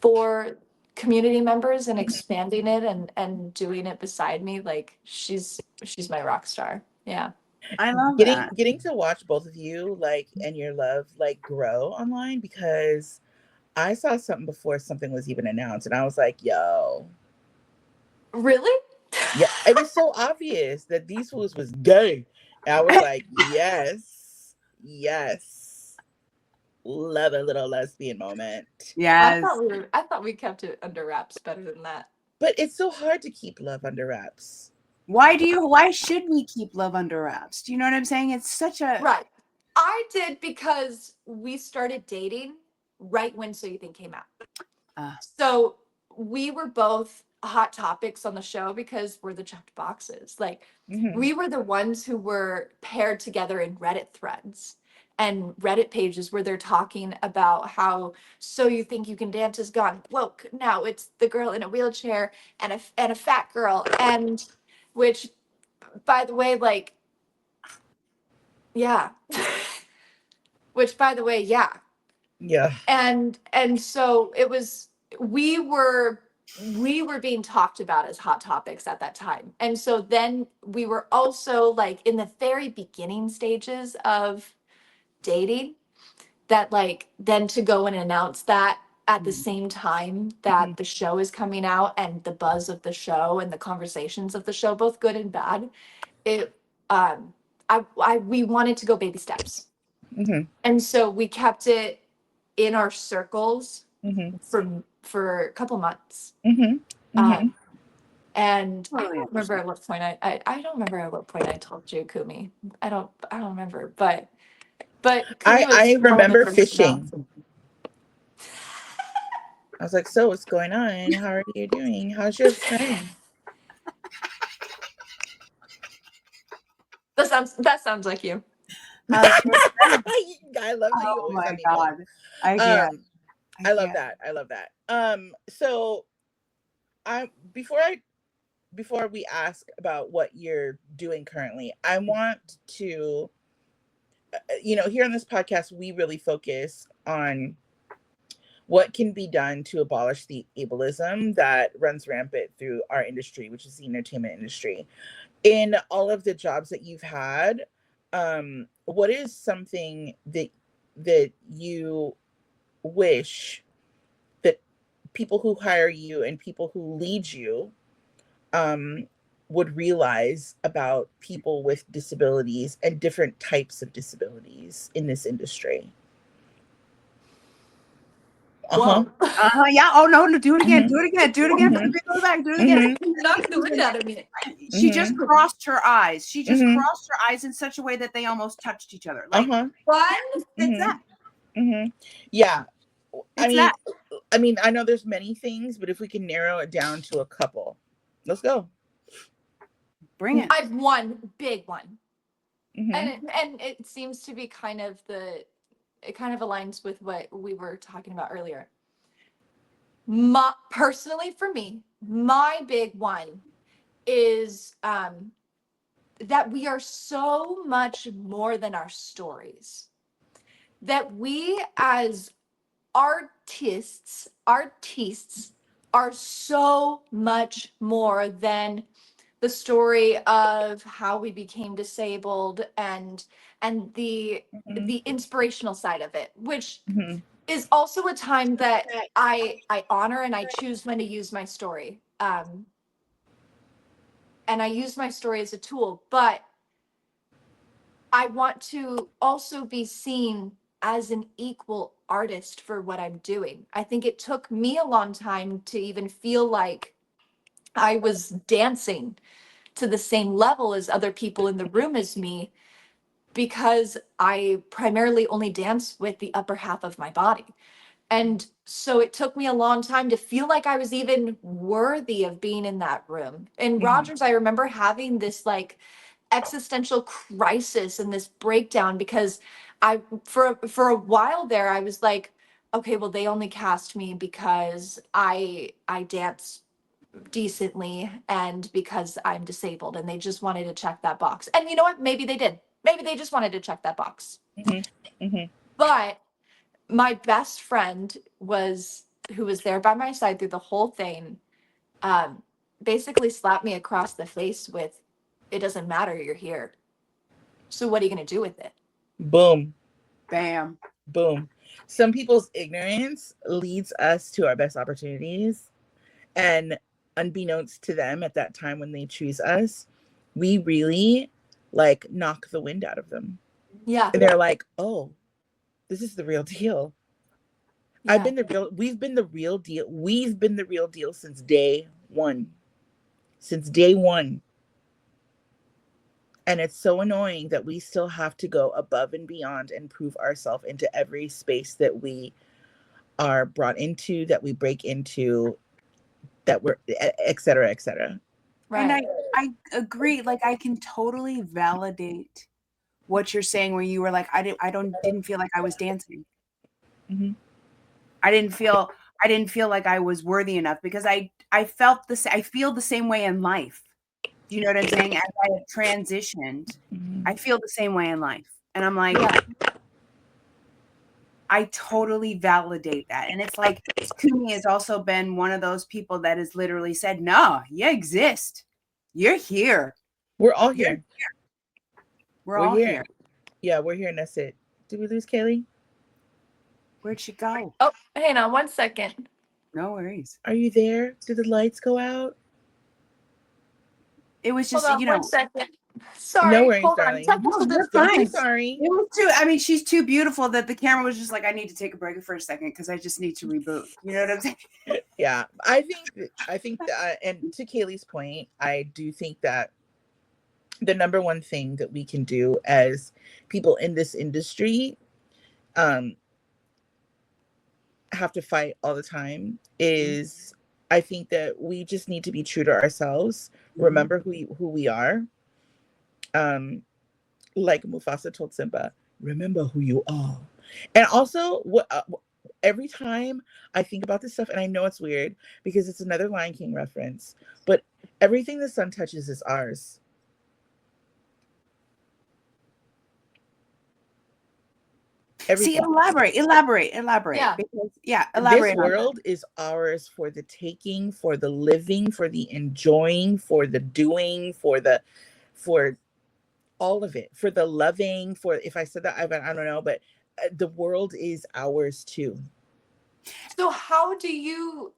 Speaker 3: for community members and expanding it and doing it beside me, like she's my rock star. Yeah.
Speaker 2: I love
Speaker 1: Getting
Speaker 2: that.
Speaker 1: getting to watch both of you like and your love like grow online because I saw something before something was even announced and I was like, yo.
Speaker 3: Really?
Speaker 1: Yeah, it was so obvious that these fools was gay. And I was like, yes, yes. Love a little lesbian moment.
Speaker 2: Yes.
Speaker 3: I thought we kept it under wraps better than that.
Speaker 1: But it's so hard to keep love under wraps.
Speaker 2: Why should we keep love under wraps? Do you know what I'm saying? It's such a
Speaker 3: Right. I did because we started dating right when So You Think came out. So we were both hot topics on the show because we're the checked boxes. Like
Speaker 1: Mm-hmm.
Speaker 3: we were the ones who were paired together in Reddit threads and Reddit pages where they're talking about how So You Think You Can Dance is gone woke. Now it's the girl in a wheelchair and a fat girl, and which, by the way, like, yeah. Which, by the way, yeah.
Speaker 1: Yeah.
Speaker 3: And so it was, we were being talked about as hot topics at that time. And so then we were also like in the very beginning stages of dating, that like then to go and announce that at the same time that the show is coming out and the buzz of the show and the conversations of the show, both good and bad, it we wanted to go baby steps.
Speaker 1: Mm-hmm.
Speaker 3: And so we kept it in our circles
Speaker 1: Mm-hmm.
Speaker 3: for a couple months.
Speaker 1: Mm-hmm. Mm-hmm.
Speaker 3: And I
Speaker 2: Totally
Speaker 3: don't remember at what point I don't remember at what point I told you, Kumi. I don't remember, but Kumi was
Speaker 1: I
Speaker 3: one of the
Speaker 1: remember
Speaker 3: first to know.
Speaker 1: fishing. I was like, so what's going on? How are you doing? How's your friend?
Speaker 3: That sounds like you.
Speaker 2: how's your
Speaker 1: I love how you
Speaker 2: Oh
Speaker 1: always
Speaker 2: my
Speaker 1: have me
Speaker 2: God.
Speaker 1: involved.
Speaker 2: I can't.
Speaker 1: I love that. I love that. So I before we ask about what you're doing currently, I want to here on this podcast, we really focus on what can be done to abolish the ableism that runs rampant through our industry, which is the entertainment industry. In all of the jobs that you've had, what is something that you wish that people who hire you and people who lead you would realize about people with disabilities and different types of disabilities in this industry?
Speaker 2: Yeah. Oh no, do it again. Do it again. Do it again.
Speaker 1: Mhm.
Speaker 2: Go back. Do it again.
Speaker 3: Knock the wind out of me.
Speaker 2: She just crossed her eyes. She just
Speaker 1: Mhm.
Speaker 2: crossed her eyes in such a way that they almost touched each other. Like
Speaker 3: One.
Speaker 2: it's that.
Speaker 1: Yeah.
Speaker 2: It's that.
Speaker 1: I mean, I know there's many things, but if we can narrow it down to a couple, let's go.
Speaker 2: Bring it.
Speaker 3: I've one big one.
Speaker 1: Mhm.
Speaker 3: And it seems to be kind of it kind of aligns with what we were talking about earlier. Personally, for me, my big one is that we are so much more than our stories. That we as artists are so much more than the story of how we became disabled and the inspirational side of it, which is also a time that I honor and I choose when to use my story. And I use my story as a tool, but I want to also be seen as an equal artist for what I'm doing. I think it took me a long time to even feel like I was dancing to the same level as other people in the room as me, because I primarily only dance with the upper half of my body. And so it took me a long time to feel like I was even worthy of being in that room. And Rogers, I remember having this like existential crisis and this breakdown, because I for a while there I was like, okay, well, they only cast me because I dance decently and because I'm disabled, and they just wanted to check that box. And you know what? Maybe they did. Maybe they just wanted to check that box. But my best friend who was there by my side through the whole thing, basically slapped me across the face with, "It doesn't matter, you're here. So what are you going to do with it?"
Speaker 1: Boom.
Speaker 2: Bam.
Speaker 1: Boom. Some people's ignorance leads us to our best opportunities. And unbeknownst to them at that time when they choose us, we really like knock the wind out of them.
Speaker 3: Yeah.
Speaker 1: And they're like, oh, this is the real deal.
Speaker 3: Yeah.
Speaker 1: We've been the real deal. We've been the real deal since day one. Since day one. And it's so annoying that we still have to go above and beyond and prove ourselves into every space that we are brought into, that we break into, that we're, et cetera, et cetera.
Speaker 2: Right. And I agree. Like, I can totally validate what you're saying, where you were like, I didn't feel like I was dancing. I didn't feel like I was worthy enough, because I feel the same way in life. Do you know what I'm saying? As I have transitioned, I feel the same way in life. And I'm like, I totally validate that. And it's like, Kumi has also been one of those people that has literally said, no, you exist. You're here.
Speaker 1: We're all here.
Speaker 2: We're all here.
Speaker 1: Yeah, we're here, and that's it. Did we lose Kaylee?
Speaker 2: Where'd she go?
Speaker 3: Oh, hang on 1 second.
Speaker 2: No worries.
Speaker 1: Are you there? Did the lights go out?
Speaker 2: It was just,
Speaker 3: Hold on 1 second. Sorry.
Speaker 1: No worries,
Speaker 3: hold
Speaker 1: darling.
Speaker 3: on.
Speaker 2: You're fine.
Speaker 1: Sorry.
Speaker 2: It was too, I mean, she's too beautiful that the camera was just like, I need to take a break for a second because I just need to reboot. You know what I'm saying?
Speaker 1: Yeah, I think that, and to Kaylee's point, I do think that the number one thing that we can do as people in this industry have to fight all the time is, I think that we just need to be true to ourselves. Remember who we are. Like Mufasa told Simba, remember who you are. And also, every time I think about this stuff, and I know it's weird because it's another Lion King reference, but everything the sun touches is ours.
Speaker 2: See,
Speaker 1: Everything.
Speaker 2: elaborate.
Speaker 3: Yeah.
Speaker 2: Because, yeah,
Speaker 1: This
Speaker 2: elaborate on that.
Speaker 1: world is ours for the taking, for the living, for the enjoying, for the doing, for all of it, for the loving, for, if I said that, I don't know, but the world is ours too.
Speaker 3: So how do you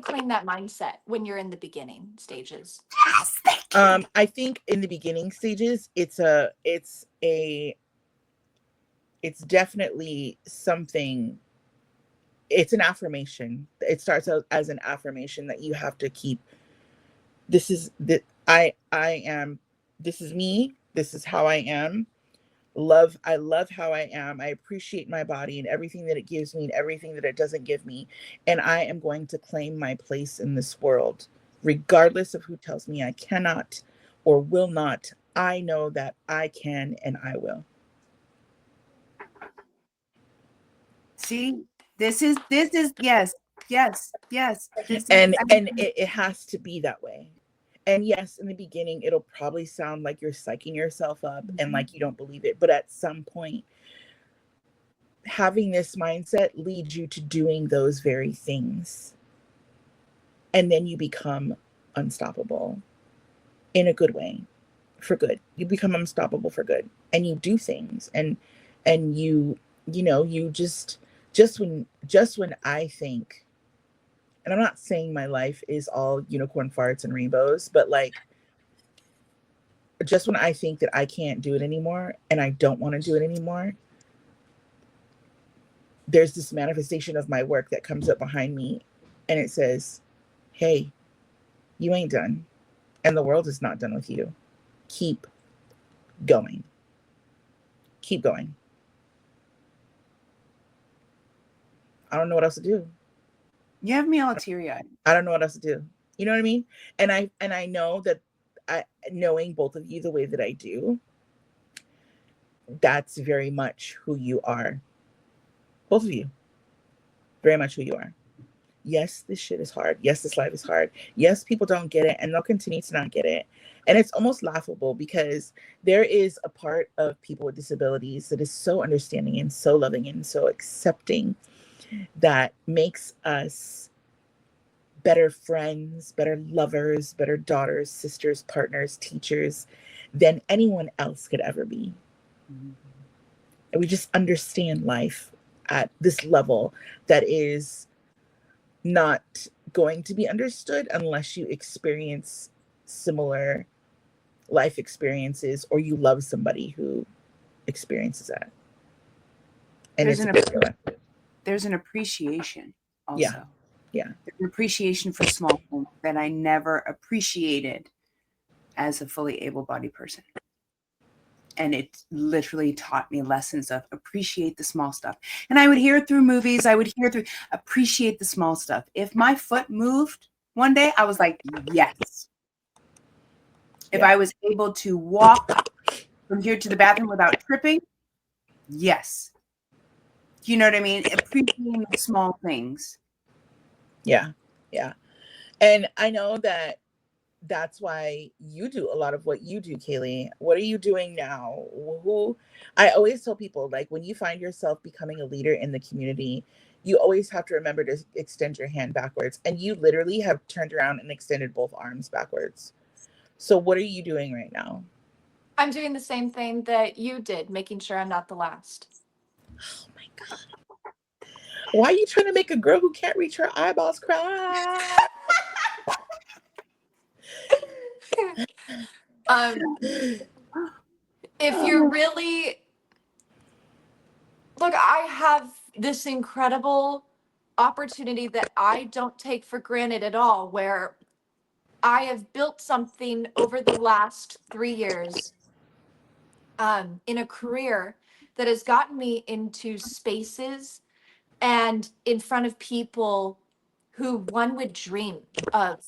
Speaker 3: claim that mindset when you're in the beginning stages?
Speaker 2: Yes, thank you.
Speaker 1: I think in the beginning stages, it's definitely something. It's an affirmation. It starts out as an affirmation that you have to keep. This is that I am. This is me. This is how I am. I love how I am. I appreciate my body and everything that it gives me and everything that it doesn't give me. And I am going to claim my place in this world, regardless of who tells me I cannot or will not. I know that I can and I will.
Speaker 2: See, this is yes.
Speaker 1: And it has to be that way. And yes, in the beginning, it'll probably sound like you're psyching yourself up and like you don't believe it. But at some point, having this mindset leads you to doing those very things. And then you become unstoppable in a good way, for good. You become unstoppable for good. And you do things. And you when I think, and I'm not saying my life is all unicorn farts and rainbows, but like, just when I think that I can't do it anymore and I don't want to do it anymore, there's this manifestation of my work that comes up behind me and it says, hey, you ain't done. And the world is not done with you. Keep going. Keep going. I don't know what else to do.
Speaker 2: You have me all teary-eyed.
Speaker 1: I don't know what else to do. You know what I mean? And I know that knowing both of you the way that I do, that's very much who you are. Both of you. Very much who you are. Yes, this shit is hard. Yes, this life is hard. Yes, people don't get it and they'll continue to not get it. And it's almost laughable because there is a part of people with disabilities that is so understanding and so loving and so accepting that makes us better friends, better lovers, better daughters, sisters, partners, teachers than anyone else could ever be. Mm-hmm. And we just understand life at this level that is not going to be understood unless you experience similar life experiences or you love somebody who experiences that. And
Speaker 2: there's an appreciation also.
Speaker 1: Yeah.
Speaker 2: There's an appreciation for small things that I never appreciated as a fully able-bodied person. And it literally taught me lessons of appreciate the small stuff. And I would hear it through movies. I would hear through appreciate the small stuff. If my foot moved one day, I was like, yes. If I was able to walk from here to the bathroom without tripping, yes. You know what I mean? Appreciating the small things.
Speaker 1: Yeah. And I know that that's why you do a lot of what you do, Kaylee. What are you doing now? I always tell people, like, when you find yourself becoming a leader in the community, you always have to remember to extend your hand backwards. And you literally have turned around and extended both arms backwards. So what are you doing right now?
Speaker 3: I'm doing the same thing that you did, making sure I'm not the last.
Speaker 1: Oh my God. Why are you trying to make a girl who can't reach her eyeballs cry?
Speaker 3: If you're really, look, I have this incredible opportunity that I don't take for granted at all, where I have built something over the last 3 years in a career that has gotten me into spaces and in front of people who one would dream of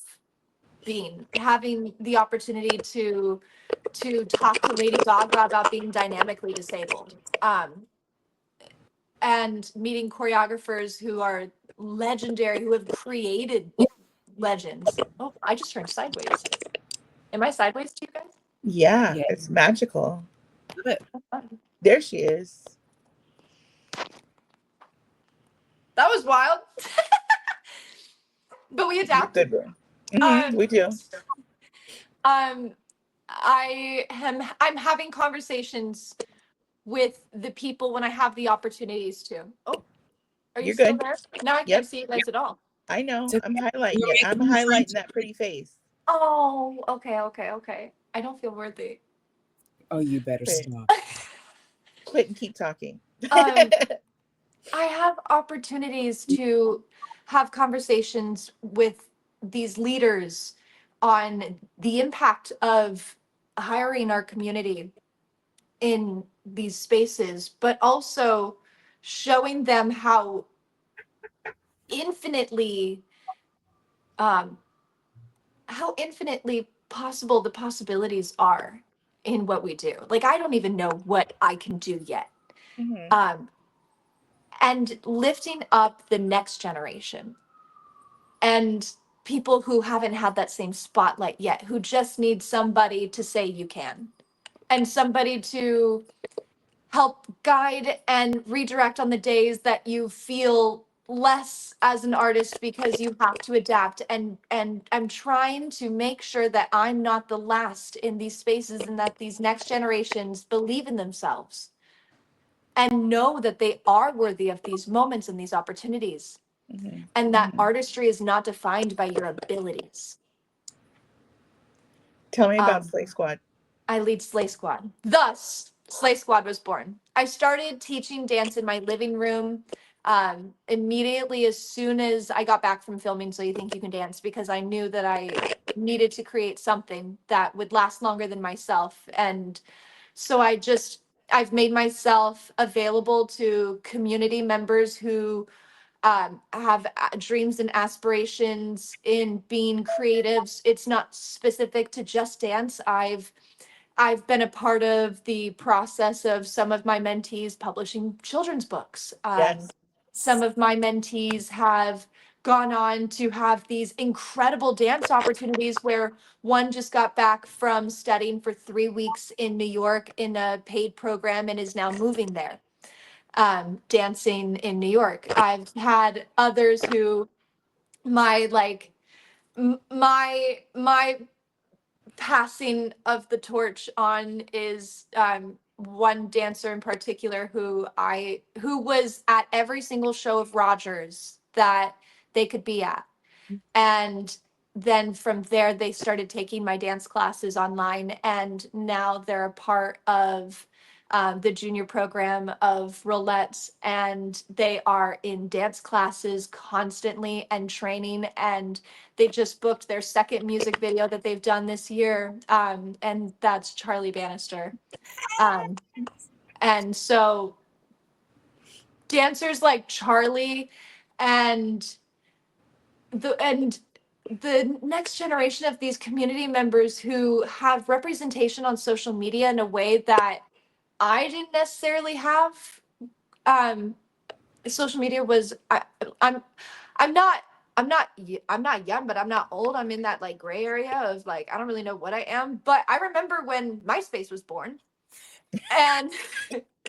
Speaker 3: having the opportunity to talk to Lady Gaga about being dynamically disabled, and meeting choreographers who are legendary, who have created legends. Oh, I just turned sideways. Am I sideways to you guys?
Speaker 1: Yeah. It's magical. There she is.
Speaker 3: That was wild. But we adapted.
Speaker 1: Good one. We do.
Speaker 3: I'm having conversations with the people when I have the opportunities to. Oh, are you
Speaker 1: You're
Speaker 3: still
Speaker 1: good.
Speaker 3: there? Now I
Speaker 1: Yep.
Speaker 3: can't see you guys at all.
Speaker 1: I know.
Speaker 2: So
Speaker 1: I'm highlighting
Speaker 2: you're
Speaker 1: it. I'm
Speaker 2: making me
Speaker 1: highlighting
Speaker 2: friends.
Speaker 1: that pretty face.
Speaker 3: Oh, okay. I don't feel worthy.
Speaker 2: Oh, you better
Speaker 1: Quit.
Speaker 2: stop.
Speaker 1: Quit and keep talking.
Speaker 3: I have opportunities to have conversations with these leaders on the impact of hiring our community in these spaces, but also showing them infinitely um, how infinitely possible the possibilities are in what we do. Like, I don't even know what I can do yet.
Speaker 1: Mhm.
Speaker 3: And lifting up the next generation and people who haven't had that same spotlight yet, who just need somebody to say you can, and somebody to help guide and redirect on the days that you feel less as an artist because you have to adapt. And I'm trying to make sure that I'm not the last in these spaces, and that these next generations believe in themselves and know that they are worthy of these moments and these opportunities,
Speaker 1: Mhm.
Speaker 3: and that artistry is not defined by your abilities.
Speaker 1: Tell me about Slay Squad.
Speaker 3: I lead Slay Squad. Thus, Slay Squad was born. I started teaching dance in my living room immediately as soon as I got back from filming So You Think You Can Dance, because I knew that I needed to create something that would last longer than myself. And so I've made myself available to community members who have dreams and aspirations in being creatives. It's not specific to just dance. I've been a part of the process of some of my mentees publishing children's books.
Speaker 1: Yes.
Speaker 3: Some of my mentees have gone on to have these incredible dance opportunities, where one just got back from studying for 3 weeks in New York in a paid program and is now moving there, dancing in New York. I've had others who my passing of the torch on is one dancer in particular who was at every single show of Rogers that they could be at. And then from there, they started taking my dance classes online, and now they're a part of the junior program of Roulette, and they are in dance classes constantly and training. And they just booked their second music video that they've done this year, and that's Charlie Bannister. And so dancers like Charlie and the next generation of these community members who have representation on social media in a way that I didn't necessarily have. Social media was I'm not I'm not young, but I'm not old. I'm in that like gray area of like I don't really know what I am. But I remember when MySpace was born, and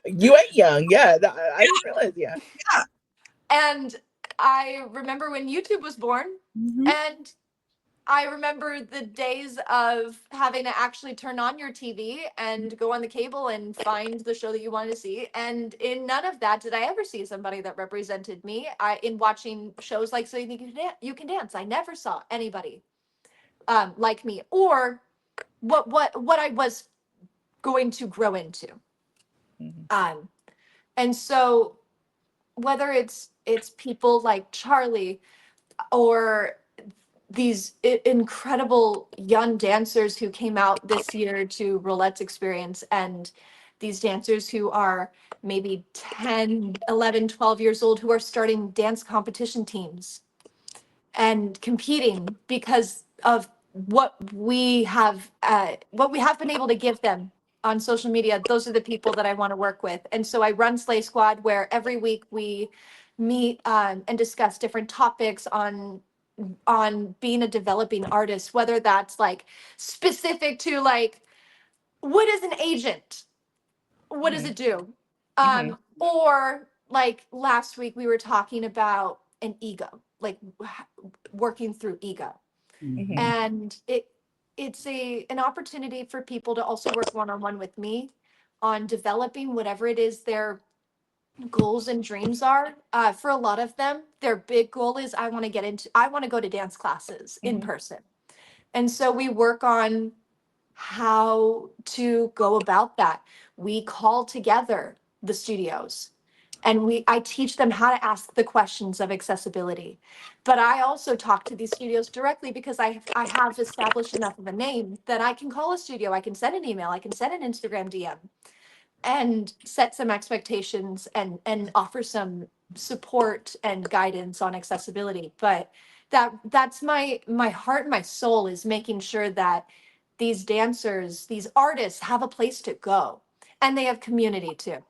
Speaker 1: You ain't young. Yeah. I didn't realize. Yeah.
Speaker 3: and I remember when YouTube was born,
Speaker 2: Mhm.
Speaker 3: and I remember the days of having to actually turn on your TV and go on the cable and find the show that you wanted to see. And in none of that did I ever see somebody that represented me. In watching shows like So You Think You Can Dance, I never saw anybody like me, or what I was going to grow into.
Speaker 1: Mhm.
Speaker 3: And so whether it's people like Charlie, or these incredible young dancers who came out this year to Roulette's experience, and these dancers who are maybe 10, 11, 12 years old, who are starting dance competition teams and competing because of what we have been able to give them on social media. Those are the people that I want to work with. And so I run Slay Squad, where every week we meet and discuss different topics on being a developing artist, whether that's like specific to like, what is an agent? What does
Speaker 1: Mhm.
Speaker 3: it do?
Speaker 1: Mhm.
Speaker 3: Or like last week we were talking about an ego, like working through ego.
Speaker 1: Mhm.
Speaker 3: And it's an opportunity for people to also work one-on-one with me on developing whatever it is their goals and dreams are. For a lot of them, their big goal is I want to go to dance classes in
Speaker 1: Mhm.
Speaker 3: person. And so we work on how to go about that. We call together the studios and I teach them how to ask the questions of accessibility. But I also talk to these studios directly because I have established enough of a name that I can call a studio, I can send an email, I can send an Instagram DM and set some expectations and offer some support and guidance on accessibility. But that's my heart and my soul, is making sure that these dancers, these artists have a place to go and they have community too.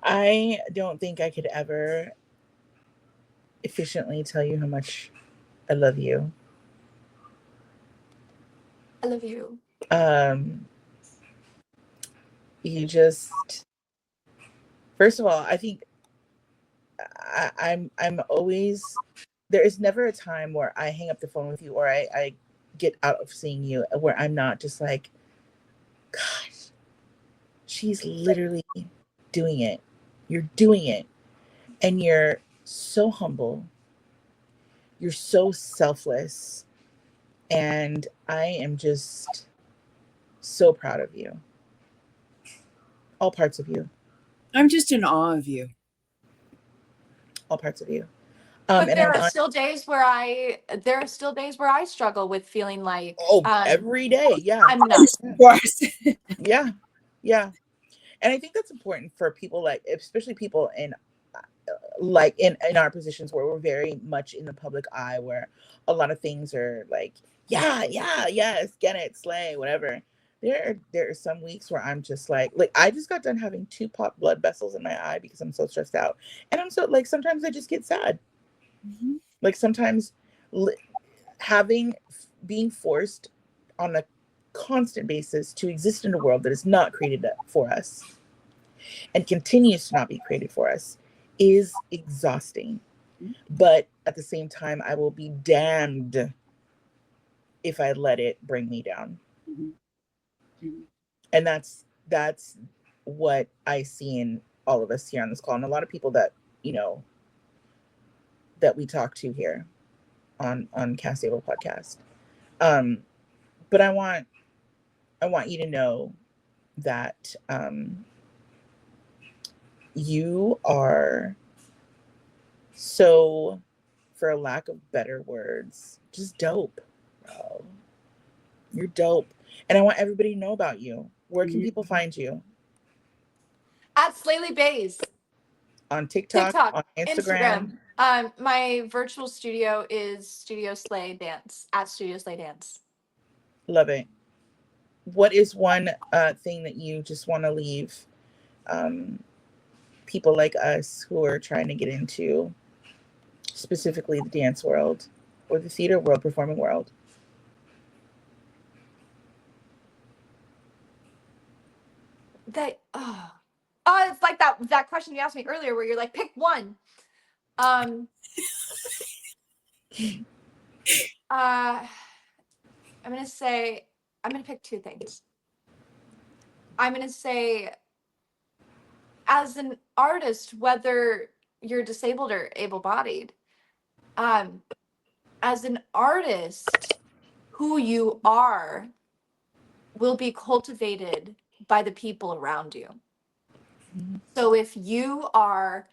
Speaker 1: I don't think I could ever efficiently tell you how much I love you.
Speaker 3: I love you.
Speaker 1: You just, first of all, I think I'm always, there is never a time where I hang up the phone with you or I get out of seeing you where I'm not just like, gosh, she's literally doing it. You're doing it. And you're so humble. You're so selfless. And I am just so proud of you. All parts of you.
Speaker 2: I'm just in awe of you.
Speaker 1: All parts of you.
Speaker 3: But
Speaker 1: And
Speaker 3: there are still days where I struggle with feeling like
Speaker 1: every day. Yeah.
Speaker 3: I'm enough.
Speaker 2: Of course.
Speaker 1: Yeah. Yeah. And I think that's important for people, like, especially people in like in our positions where we're very much in the public eye, where a lot of things are like, yeah, yes, get it, slay, whatever. There are some weeks where I'm just like I just got done having 2 pop blood vessels in my eye because I'm so stressed out. And I'm so like, sometimes I just get sad.
Speaker 2: Mm-hmm.
Speaker 1: Like sometimes being forced on a constant basis to exist in a world that is not created for us and continues to not be created for us is exhausting. But at the same time, I will be damned if I let it bring me down.
Speaker 2: Mm-hmm.
Speaker 1: And that's what I see in all of us here on this call, and a lot of people that that we talk to here on CastABLE Podcast. But I want you to know that you are so, for a lack of better words, just dope, bro. You're dope. And I want everybody to know about you. Where can people find you?
Speaker 3: At Kaylee Bays.
Speaker 1: On TikTok, on Instagram.
Speaker 3: My virtual studio is Studio Slay Dance, at Studio Slay Dance.
Speaker 1: Love it. What is one thing that you just want to leave people like us who are trying to get into specifically the dance world or the theater world, performing world?
Speaker 3: It's like that question you asked me earlier where you're like, pick one. I'm gonna pick 2 things. I'm gonna say, as an artist, whether you're disabled or able-bodied, as an artist, who you are will be cultivated by the people around you. So if you are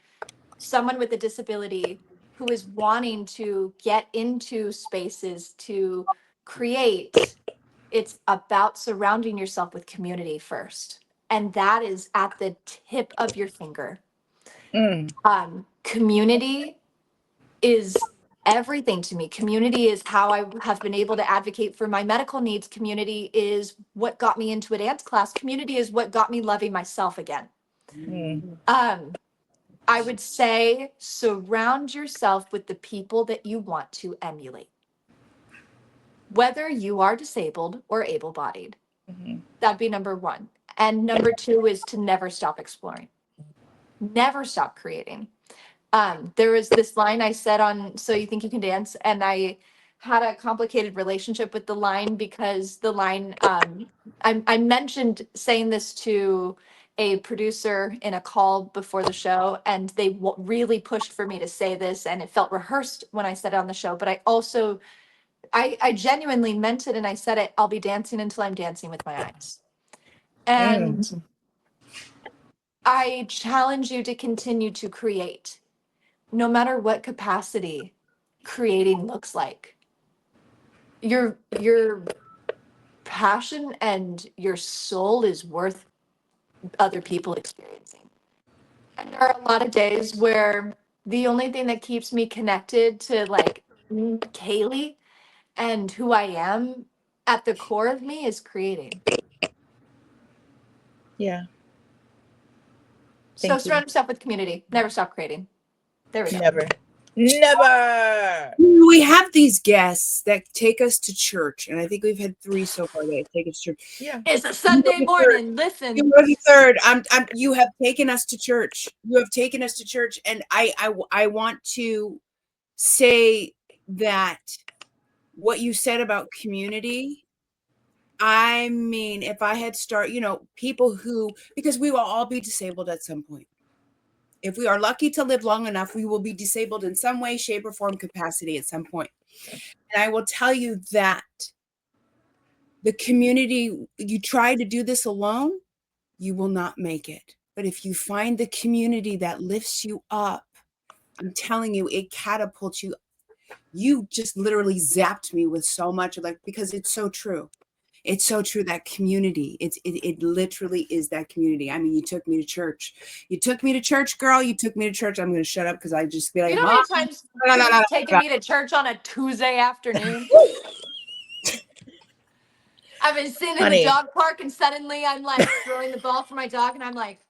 Speaker 3: someone with a disability who is wanting to get into spaces to create, it's about surrounding yourself with community first. And that is at the tip of your finger. Community is everything to me. Community is how I have been able to advocate for my medical needs. Community is what got me into a dance class. Community is what got me loving myself again. I would say surround yourself with the people that you want to emulate, whether you are disabled or able-bodied. That'd be number 1. And number 2 is to never stop exploring. never stop creating. There was this line I said on So You Think You Can Dance, and I had a complicated relationship with the line because the line, I mentioned saying this to a producer in a call before the show, and they really pushed for me to say this, and it felt rehearsed when I said it on the show, but I also, I genuinely meant it, and I said it, I'll be dancing until I'm dancing with my eyes. And I challenge you to continue to create, no matter what capacity creating looks like. Your passion and your soul is worth other people experiencing. And there are a lot of days where the only thing that keeps me connected to like Kaylee and who I am at the core of me is creating.
Speaker 1: Yeah.
Speaker 3: So surround yourself with community. Never stop creating. There we go.
Speaker 1: Never.
Speaker 2: We have these guests that take us to church, and I think we've had 3 so far that take us to church.
Speaker 1: Yeah.
Speaker 3: It's a Sunday morning. Listen.
Speaker 2: You were the third. You have taken us to church. You have taken us to church, and I want to say that what you said about community. I mean, if I had people who, because we will all be disabled at some point. If we are lucky to live long enough, we will be disabled in some way, shape, or form capacity at some point. And I will tell you that the community, you try to do this alone, you will not make it. But if you find the community that lifts you up, I'm telling you, it catapults you. You just literally zapped me with so much, because it's so true. It's so true, that community. It literally is that community. I mean, you took me to church. You took me to church, girl. You took me to church. I'm going to shut up because I just be like,
Speaker 3: you know how many times you've taken me to church on a Tuesday afternoon? I've been sitting in the dog park, and suddenly I'm like throwing the ball for my dog, and I'm like,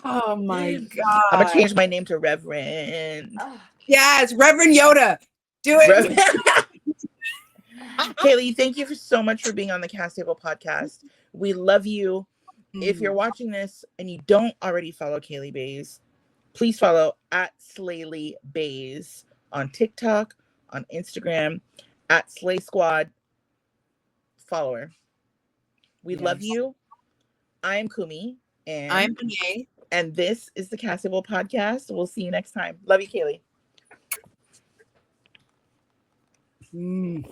Speaker 2: oh my God.
Speaker 1: I'm going to change my name to Reverend.
Speaker 2: Yes, Reverend Yoda. Do it.
Speaker 1: Kaylee, thank you so much for being on the CastABLE podcast. We love you. If you're watching this and you don't already follow Kaylee Bays, please follow at Kaylee Bays on TikTok, on Instagram, at Slay Squad. Follow her. We love you. I'm Kumi. And
Speaker 2: I'm Renee.
Speaker 1: And this is the CastABLE podcast. We'll see you next time. Love you, Kaylee.
Speaker 2: Queen.